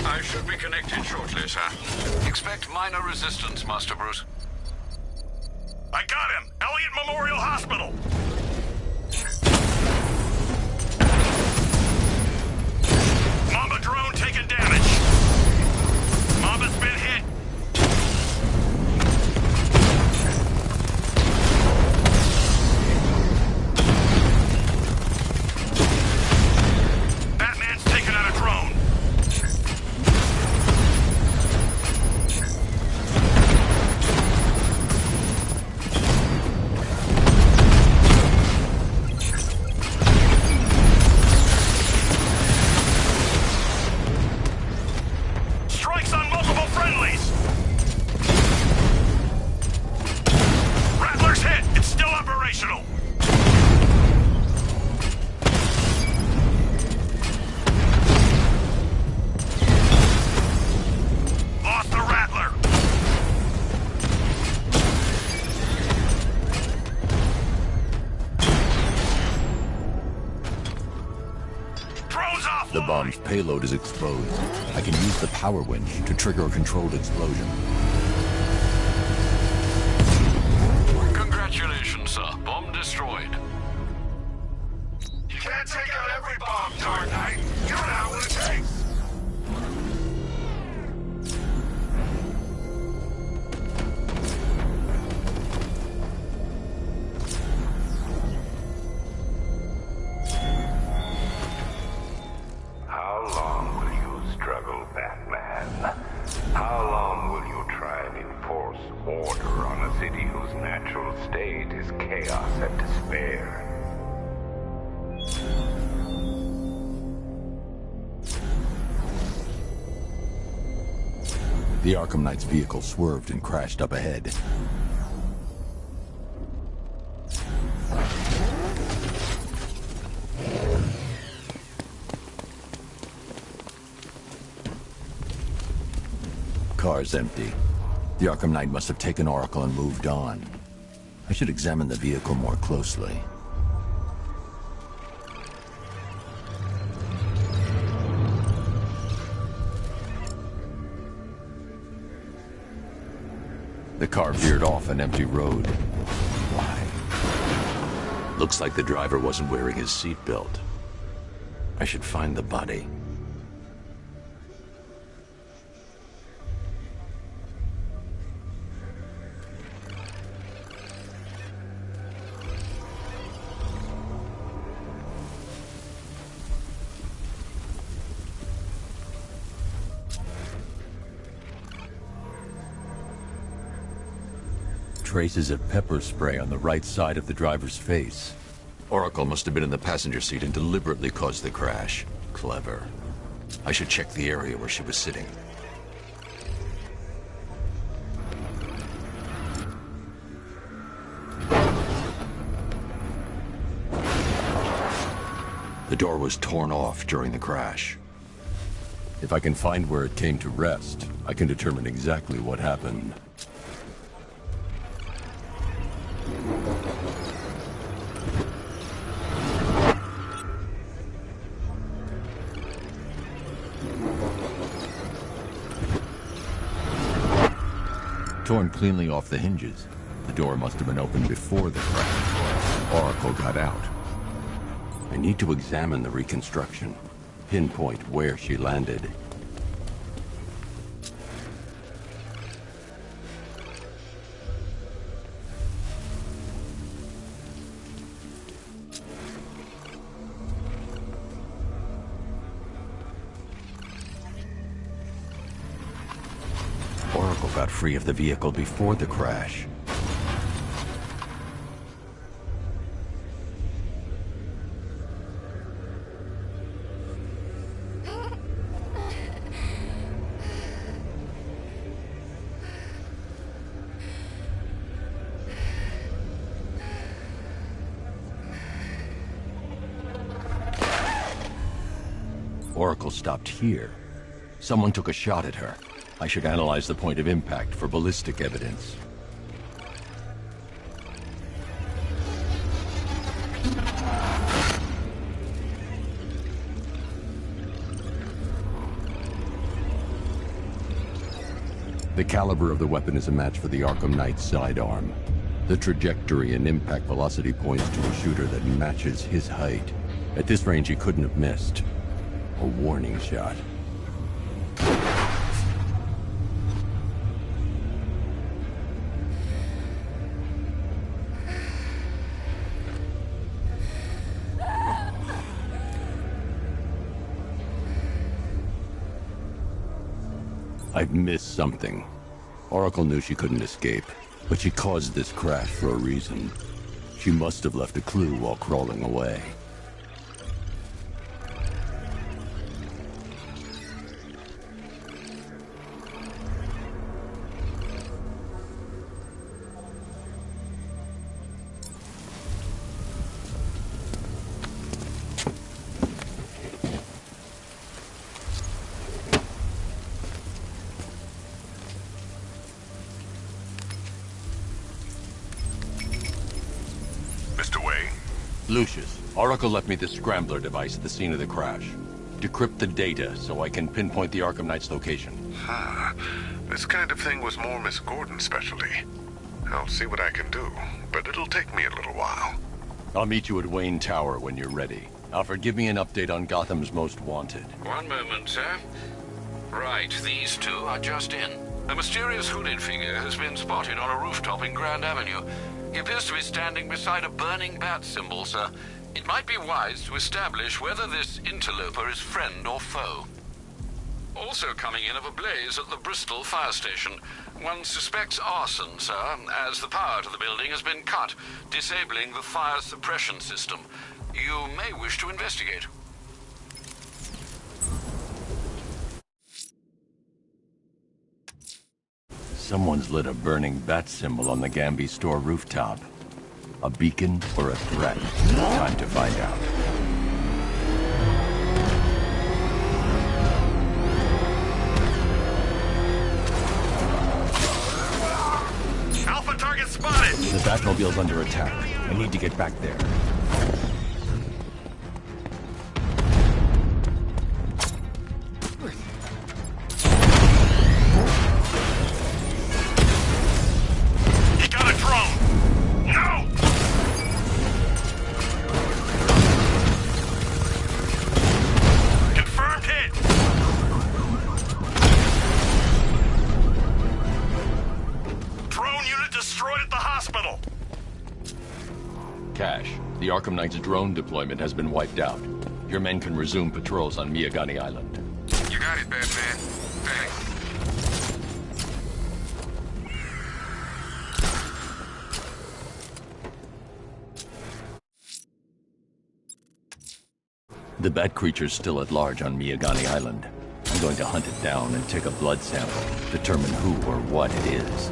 I should be connected shortly, sir. Expect minor resistance, Master Bruce. I got him! Elliott Memorial Hospital! Mamba drone taking damage. Mamba's been hit. Batman's taken out a drone. Strikes on multiple friendlies. Rattler's hit. It's still operational. Lost the Rattler. Drone's off. The bomb's payload is exposed. I can use the power winch to trigger a controlled explosion. sir. Bomb destroyed. You can't take out every bomb, Dark Knight. You don't know what it takes. How long will you struggle, Batman? How long will you try and enforce order on a city whose natural state is chaos and despair? The Arkham Knight's vehicle swerved and crashed up ahead. Car's empty. The Arkham Knight must have taken Oracle and moved on. I should examine the vehicle more closely. The car veered off an empty road. Why? Looks like the driver wasn't wearing his seatbelt. I should find the body. Traces of pepper spray on the right side of the driver's face. Oracle must have been in the passenger seat and deliberately caused the crash. Clever. I should check the area where she was sitting. The door was torn off during the crash. If I can find where it came to rest, I can determine exactly what happened. Torn cleanly off the hinges. The door must have been opened before the crash. Oracle got out. I need to examine the reconstruction, pinpoint where she landed. Oracle got free of the vehicle before the crash. Oracle stopped here. Someone took a shot at her. I should analyze the point of impact for ballistic evidence. The caliber of the weapon is a match for the Arkham Knight's sidearm. The trajectory and impact velocity points to a shooter that matches his height. At this range, he couldn't have missed. A warning shot. I've missed something. Oracle knew she couldn't escape, but she caused this crash for a reason. She must have left a clue while crawling away. Lucius, Oracle left me the scrambler device at the scene of the crash. Decrypt the data so I can pinpoint the Arkham Knight's location. This kind of thing was more Miss Gordon's specialty. I'll see what I can do, but it'll take me a little while. I'll meet you at Wayne Tower when you're ready. Alfred, give me an update on Gotham's Most Wanted. One moment, sir. Right, these two are just in. A mysterious hooded figure has been spotted on a rooftop in Grand Avenue. He appears to be standing beside a burning bat symbol, sir. It might be wise to establish whether this interloper is friend or foe. Also coming in of a blaze at the Bristol fire station. One suspects arson, sir, as the power to the building has been cut, disabling the fire suppression system. You may wish to investigate. Someone's lit a burning bat symbol on the Gamby store rooftop. A beacon or a threat? Time to find out. Alpha target spotted! The Batmobile's under attack. I need to get back there. He got a drone! No! Confirmed hit! Drone unit destroyed at the hospital! Cash, the Arkham Knight's drone deployment has been wiped out. Your men can resume patrols on Miyagani Island. You got it, Batman. Thanks. The bat creature's still at large on Miyagani Island. I'm going to hunt it down and take a blood sample, determine who or what it is.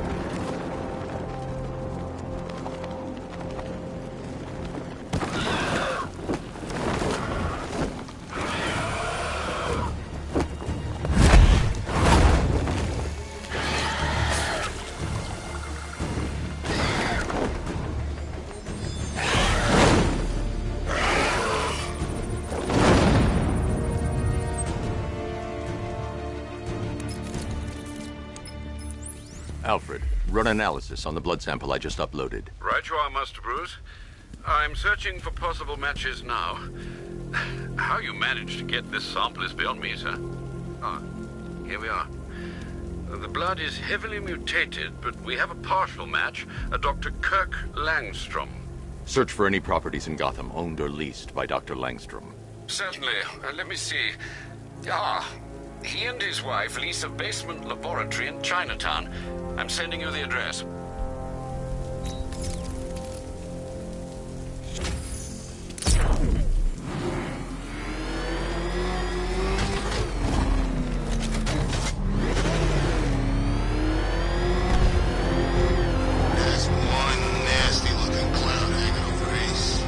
Alfred, run analysis on the blood sample I just uploaded. Right you are, Master Bruce. I'm searching for possible matches now. How you managed to get this sample is beyond me, sir. Ah, here we are. The blood is heavily mutated, but we have a partial match, a Dr. Kirk Langstrom. Search for any properties in Gotham owned or leased by Dr. Langstrom. Certainly. Let me see. Ah, he and his wife lease a basement laboratory in Chinatown. I'm sending you the address. There's one nasty-looking cloud hanging over Ace.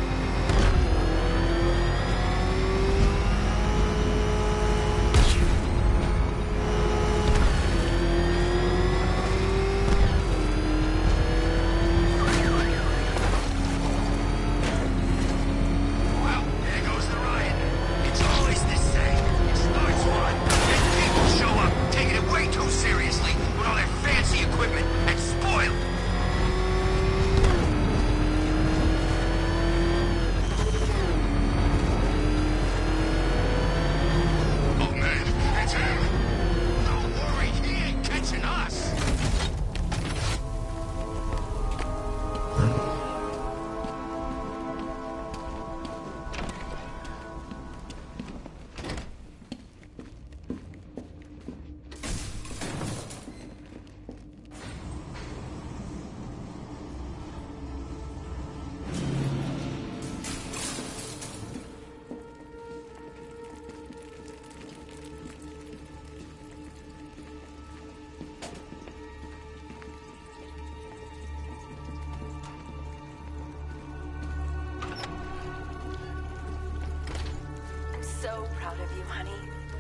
So proud of you, honey.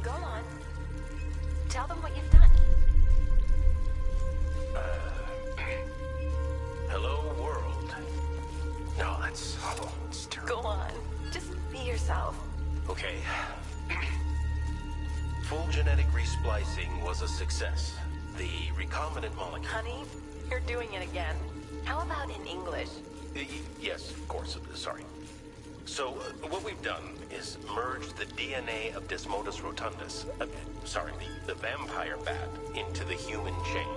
Go on. Tell them what you've done. Hello, world. No, that's awful. It's terrible. Go on. Just be yourself. Okay. Full genetic resplicing was a success. The recombinant molecule... Honey, you're doing it again. How about in English? Yes, of course. Sorry. So, what we've done is merged the DNA of Desmodus rotundus, the vampire bat, into the human chain.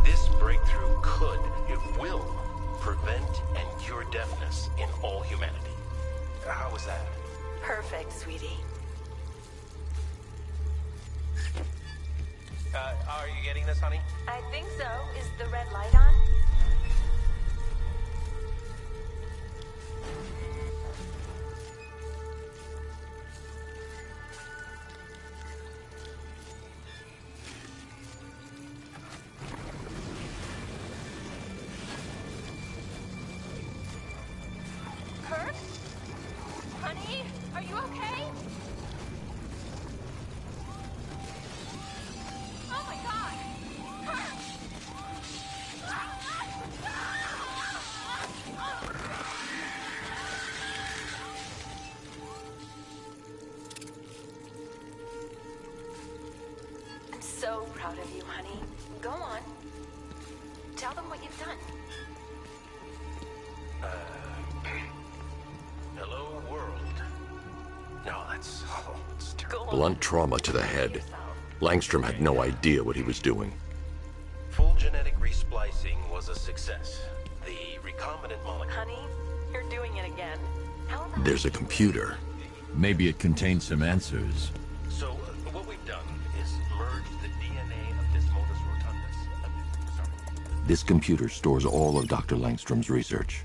This breakthrough could, it will, prevent and cure deafness in all humanity. How was that? Perfect, sweetie. Are you getting this, honey? I think so. Is the red light on? Kurt? Honey? Are you okay? Oh my god! Kurt! I'm so proud of you, honey. Go on. Tell them what you've done. Hello, world. No, that's hollow. It's terrible. Blunt trauma to the head. Langstrom had no idea what he was doing. Full genetic resplicing was a success. The recombinant molecule... Honey, you're doing it again. How about... There's a computer. Maybe it contains some answers. So, what we've done is merge the DNA of Desmodus rotundus. This computer stores all of Dr. Langstrom's research.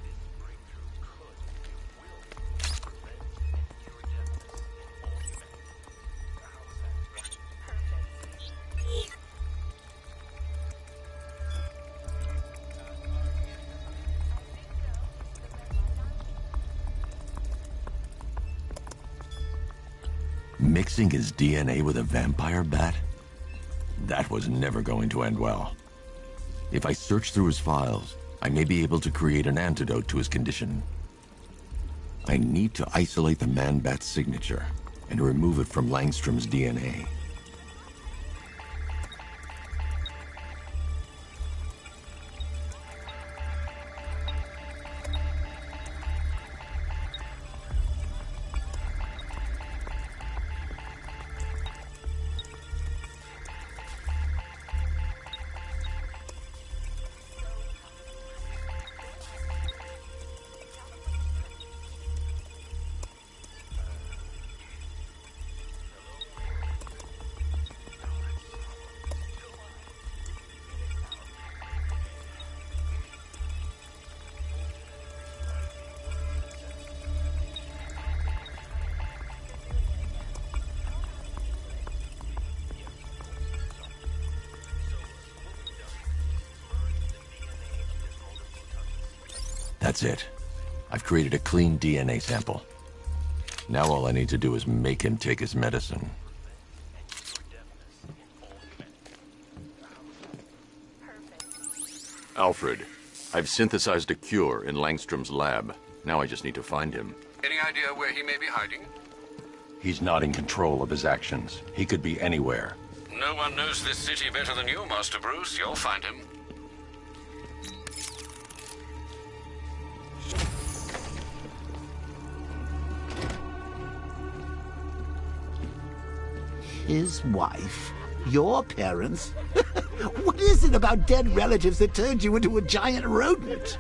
Mixing his DNA with a vampire bat? That was never going to end well. If I search through his files, I may be able to create an antidote to his condition. I need to isolate the man-bat's signature and remove it from Langstrom's DNA. That's it. I've created a clean DNA sample. Now all I need to do is make him take his medicine. Alfred, I've synthesized a cure in Langstrom's lab. Now I just need to find him. Any idea where he may be hiding? He's not in control of his actions. He could be anywhere. No one knows this city better than you, Master Bruce. You'll find him. His wife? Your parents? What is it about dead relatives that turned you into a giant rodent?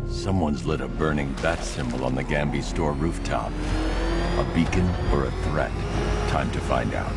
Someone's lit a burning bat symbol on the Gambi store rooftop. A beacon or a threat? Time to find out.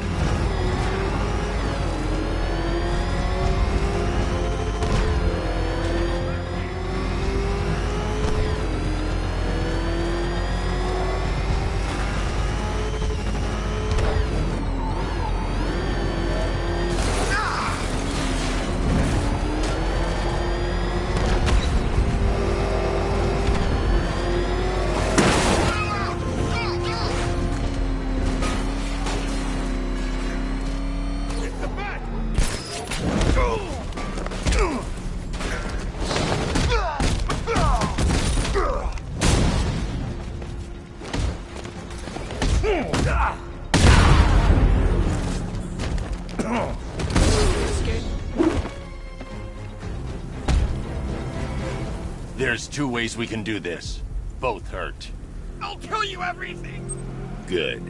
There's two ways we can do this. Both hurt. I'll tell you everything! Good.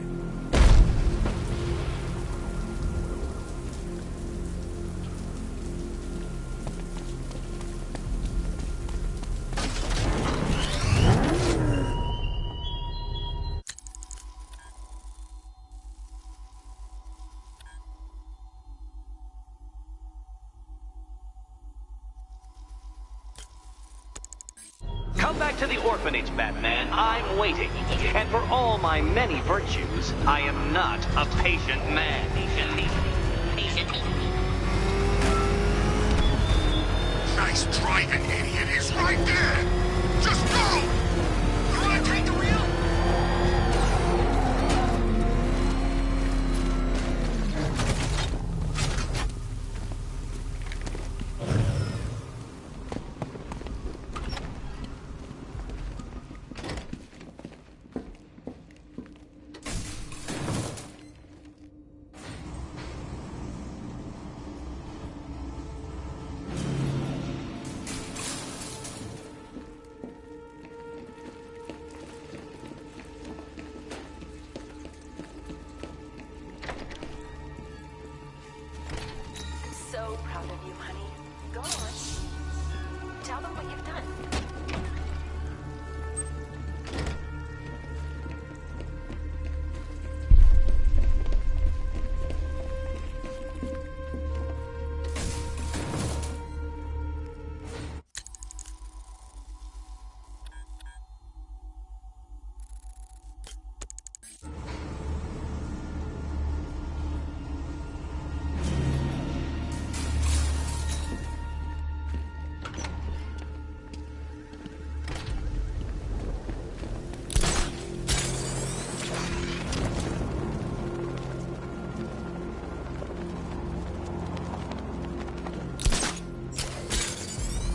Come back to the orphanage, Batman. I'm waiting. And for all my many virtues, I am not a patient man. Nice driving, idiot. He's right there. Just go! You wanna take the wheel? So proud of you, honey. Go on. Tell them what you've done.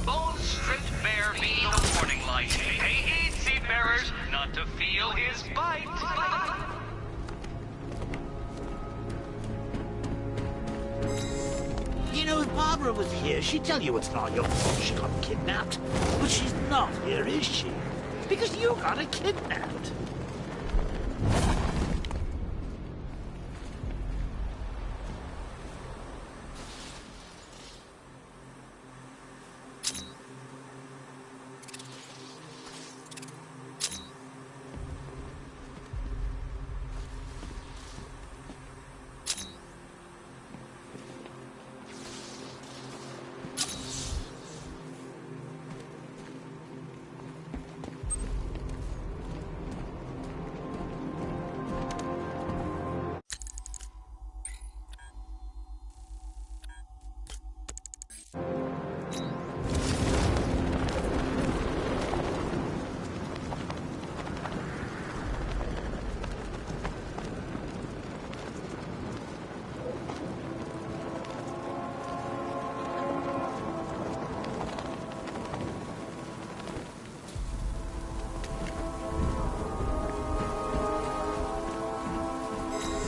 Bones stripped bare be the warning light. Hey, heed, seafarers, not to feel his bite. You know, if Barbara was here, she'd tell you it's not your fault she got kidnapped. But she's not here, is she? Because you got her kidnapped.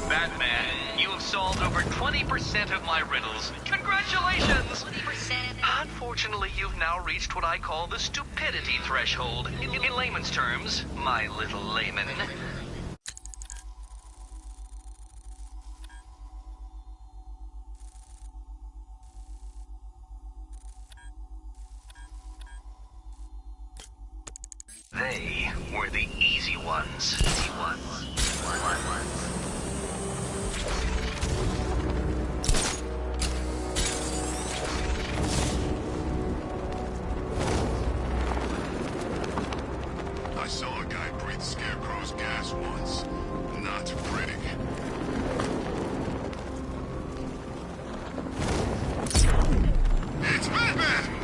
Batman, you have solved over 20% of my riddles. Congratulations! 20%? Unfortunately, you've now reached what I call the stupidity threshold. In layman's terms, my little layman. They were the easy ones. Easy ones. I saw a guy breathe Scarecrow's gas once. Not pretty. It's Batman!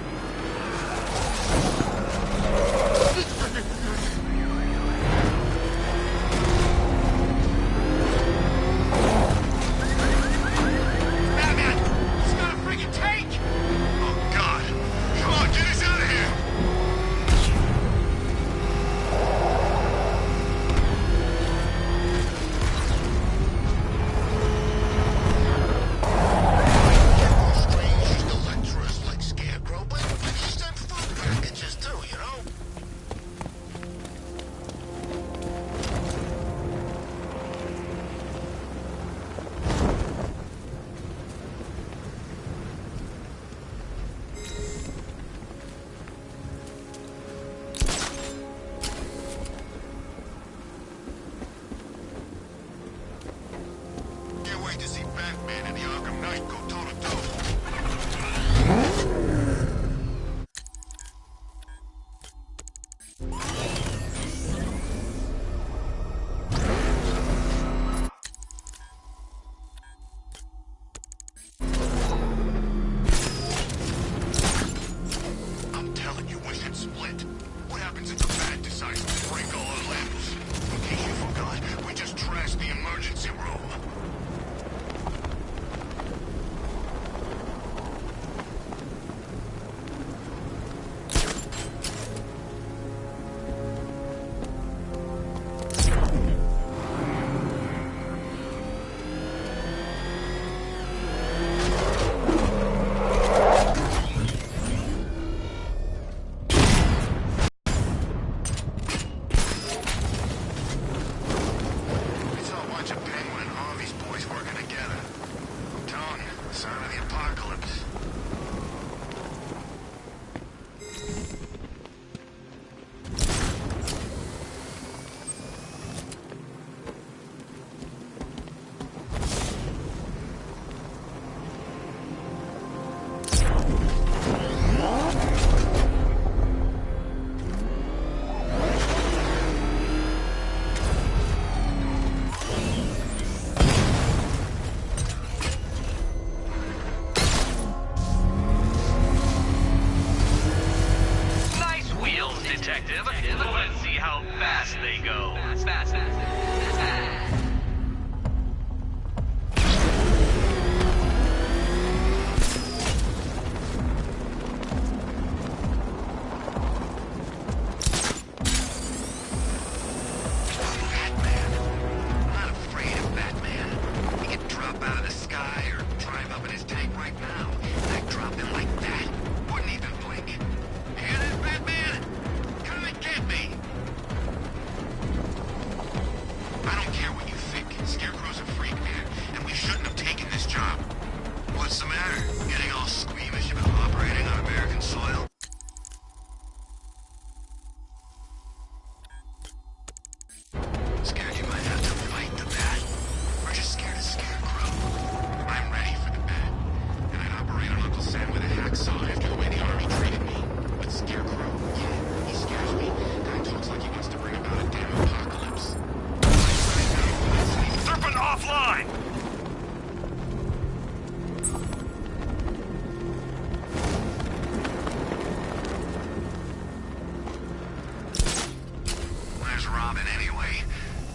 Robin anyway.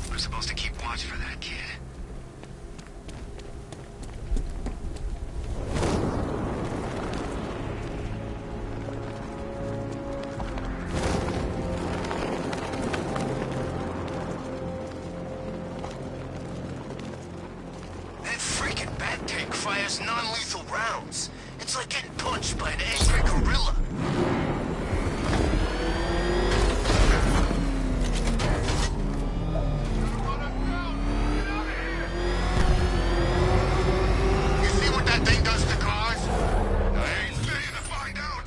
We're supposed to keep watch for that kid. That freaking bat tank fires non-lethal rounds. It's like getting punched by an angry gorilla. You see what that thing does to cars? I ain't staying to find out.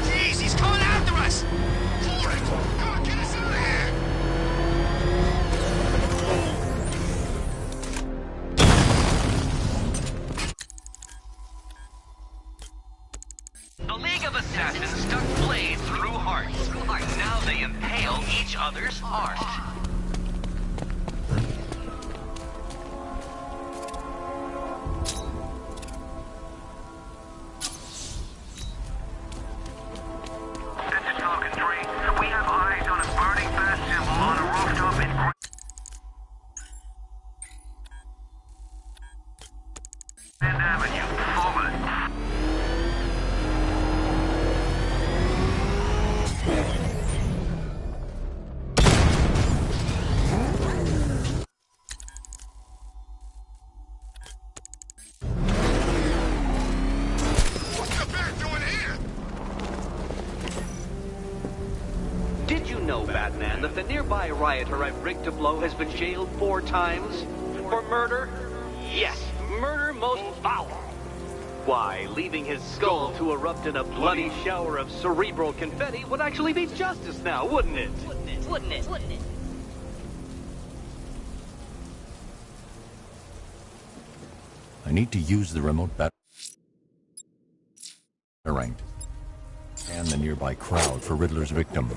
Jeez, he's coming after us! For it! Come on, get us out of here! The League of Assassins stuck blades through hearts. Now they impale each other's heart. This is Falcon 3. We have eyes on a burning bat symbol on a rooftop in Grand Avenue. Over. What's the bat doing here? Did you know, Batman, that the nearby rioter I've rigged to blow has been jailed 4 times? For murder? Yes, murder most foul. Why, leaving his skull to erupt in a bloody shower of cerebral confetti would actually be justice now, wouldn't it? Wouldn't it? I need to use the remote batarang and the nearby crowd for Riddler's victim.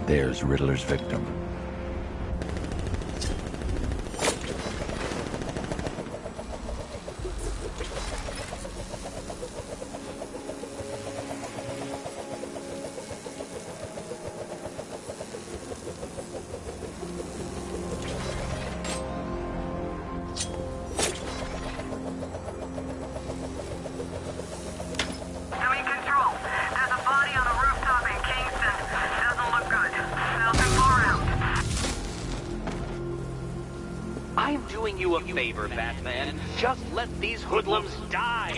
There's Riddler's victim. Doing control. There's a body on a rooftop in Kingston. Doesn't look good. Falcon 4 out. I'm doing you a favor, Batman. Just let these hoodlums die.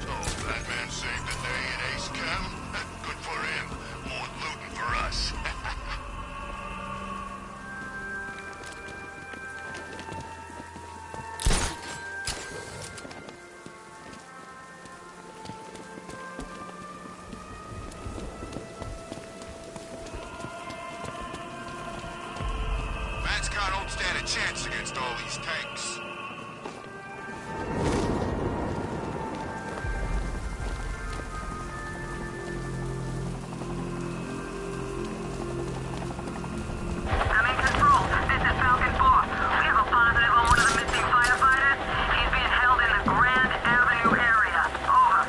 So, Batman saved the day in Ace Cam? Good for him. More looting for us. Bats can't don't stand a chance against all these tanks. I'm in control. This is Falcon 4. We have a positive on one of the missing firefighters. He's being held in the Grand Avenue area. Over.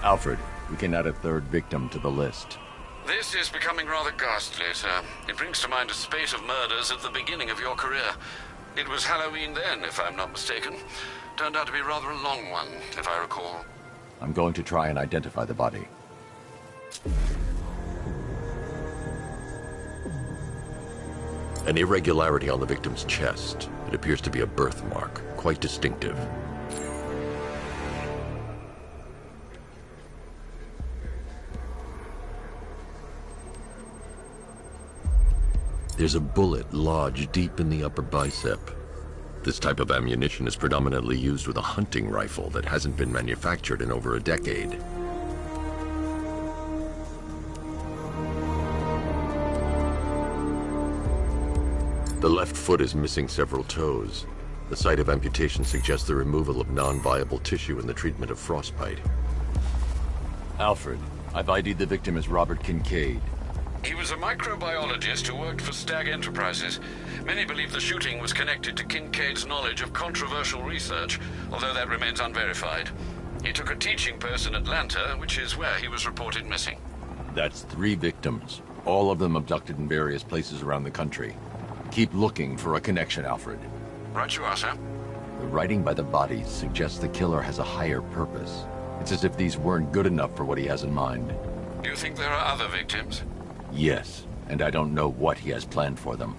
Alfred, we can add a third victim to the list. This is becoming rather ghastly, sir. It brings to mind a spate of murders at the beginning of your career. It was Halloween then, if I'm not mistaken. Turned out to be rather a long one, if I recall. I'm going to try and identify the body. An irregularity on the victim's chest. It appears to be a birthmark, quite distinctive. There's a bullet lodged deep in the upper bicep. This type of ammunition is predominantly used with a hunting rifle that hasn't been manufactured in over a decade. The left foot is missing several toes. The site of amputation suggests the removal of non-viable tissue in the treatment of frostbite. Alfred, I've ID'd the victim as Robert Kincaid. He was a microbiologist who worked for Stag Enterprises. Many believe the shooting was connected to Kincaid's knowledge of controversial research, although that remains unverified. He took a teaching post in Atlanta, which is where he was reported missing. That's 3 victims, all of them abducted in various places around the country. Keep looking for a connection, Alfred. Right you are, sir. The writing by the bodies suggests the killer has a higher purpose. It's as if these weren't good enough for what he has in mind. Do you think there are other victims? Yes, and I don't know what he has planned for them.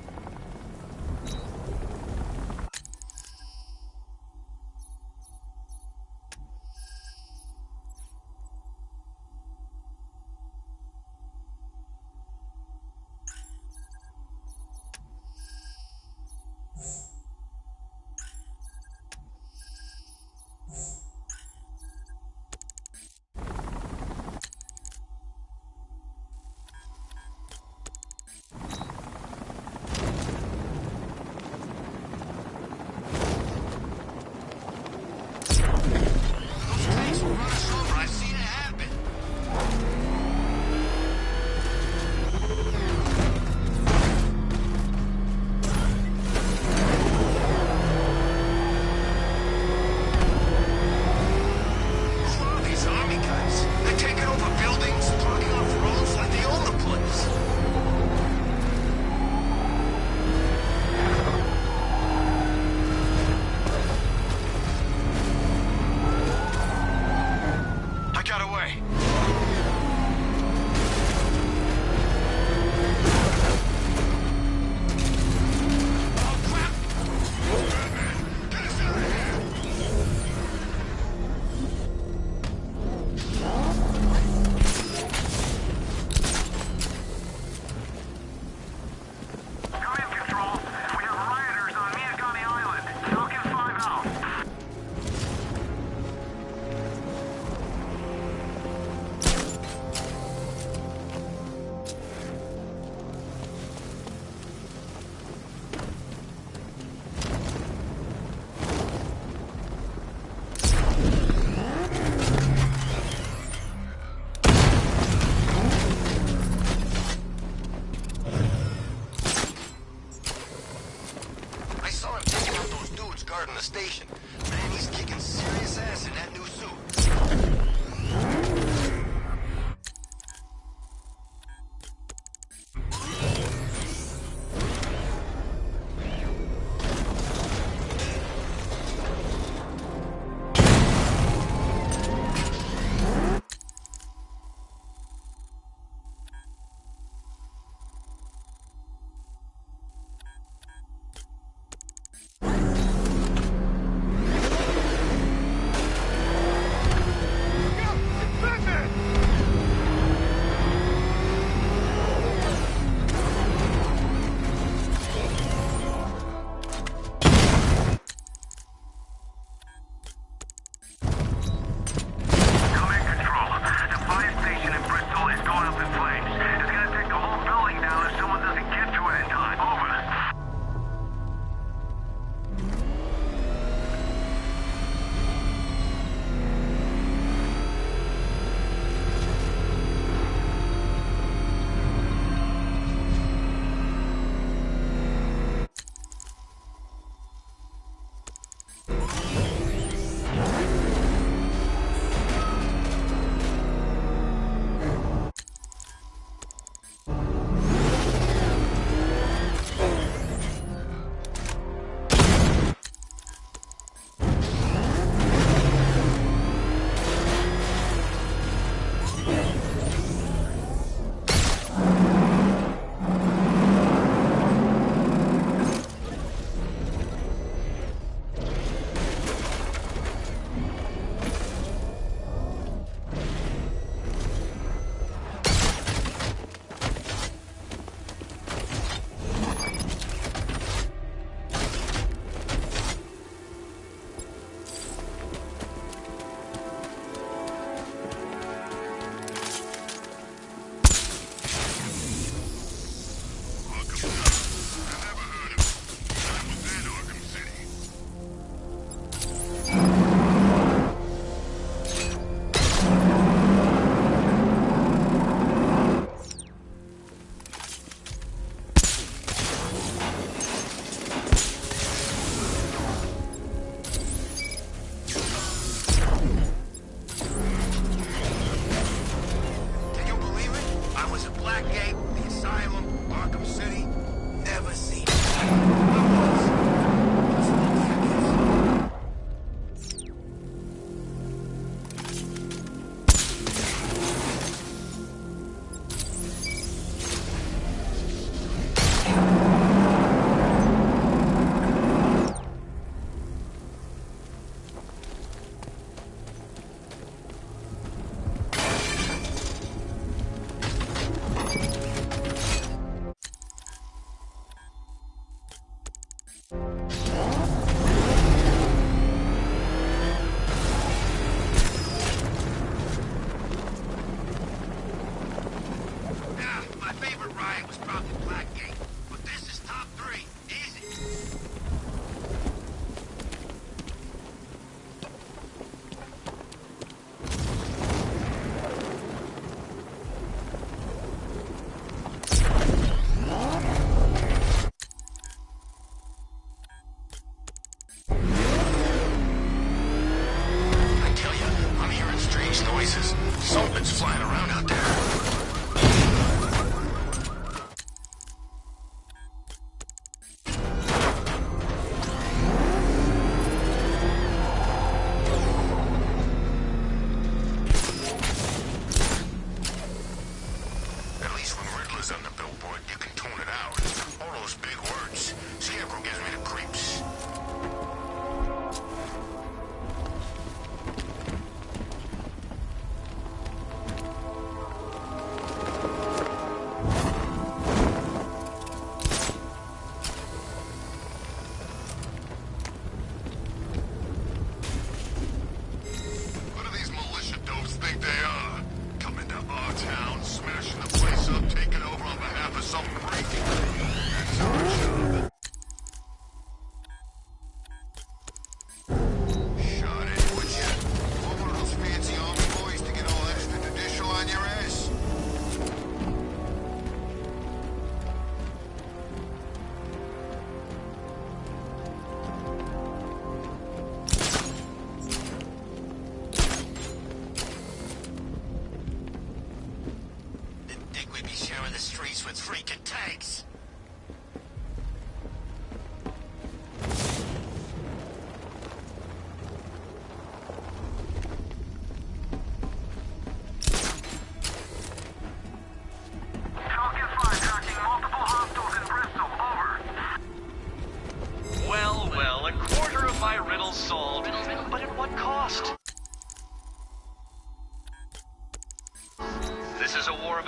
guarding the station. Man, he's kicking serious ass in that new suit.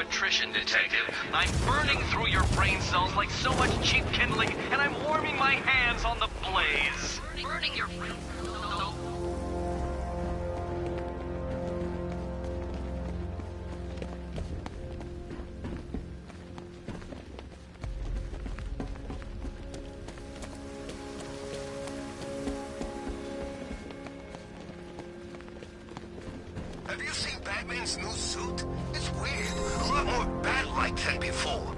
attrition, Detective. I'm burning through your brain cells like so much cheap kindling, and I'm warming my hands on the blaze. Burning your brain cells. Have you seen Batman's new suit? It's weird. A lot more bat-like than before.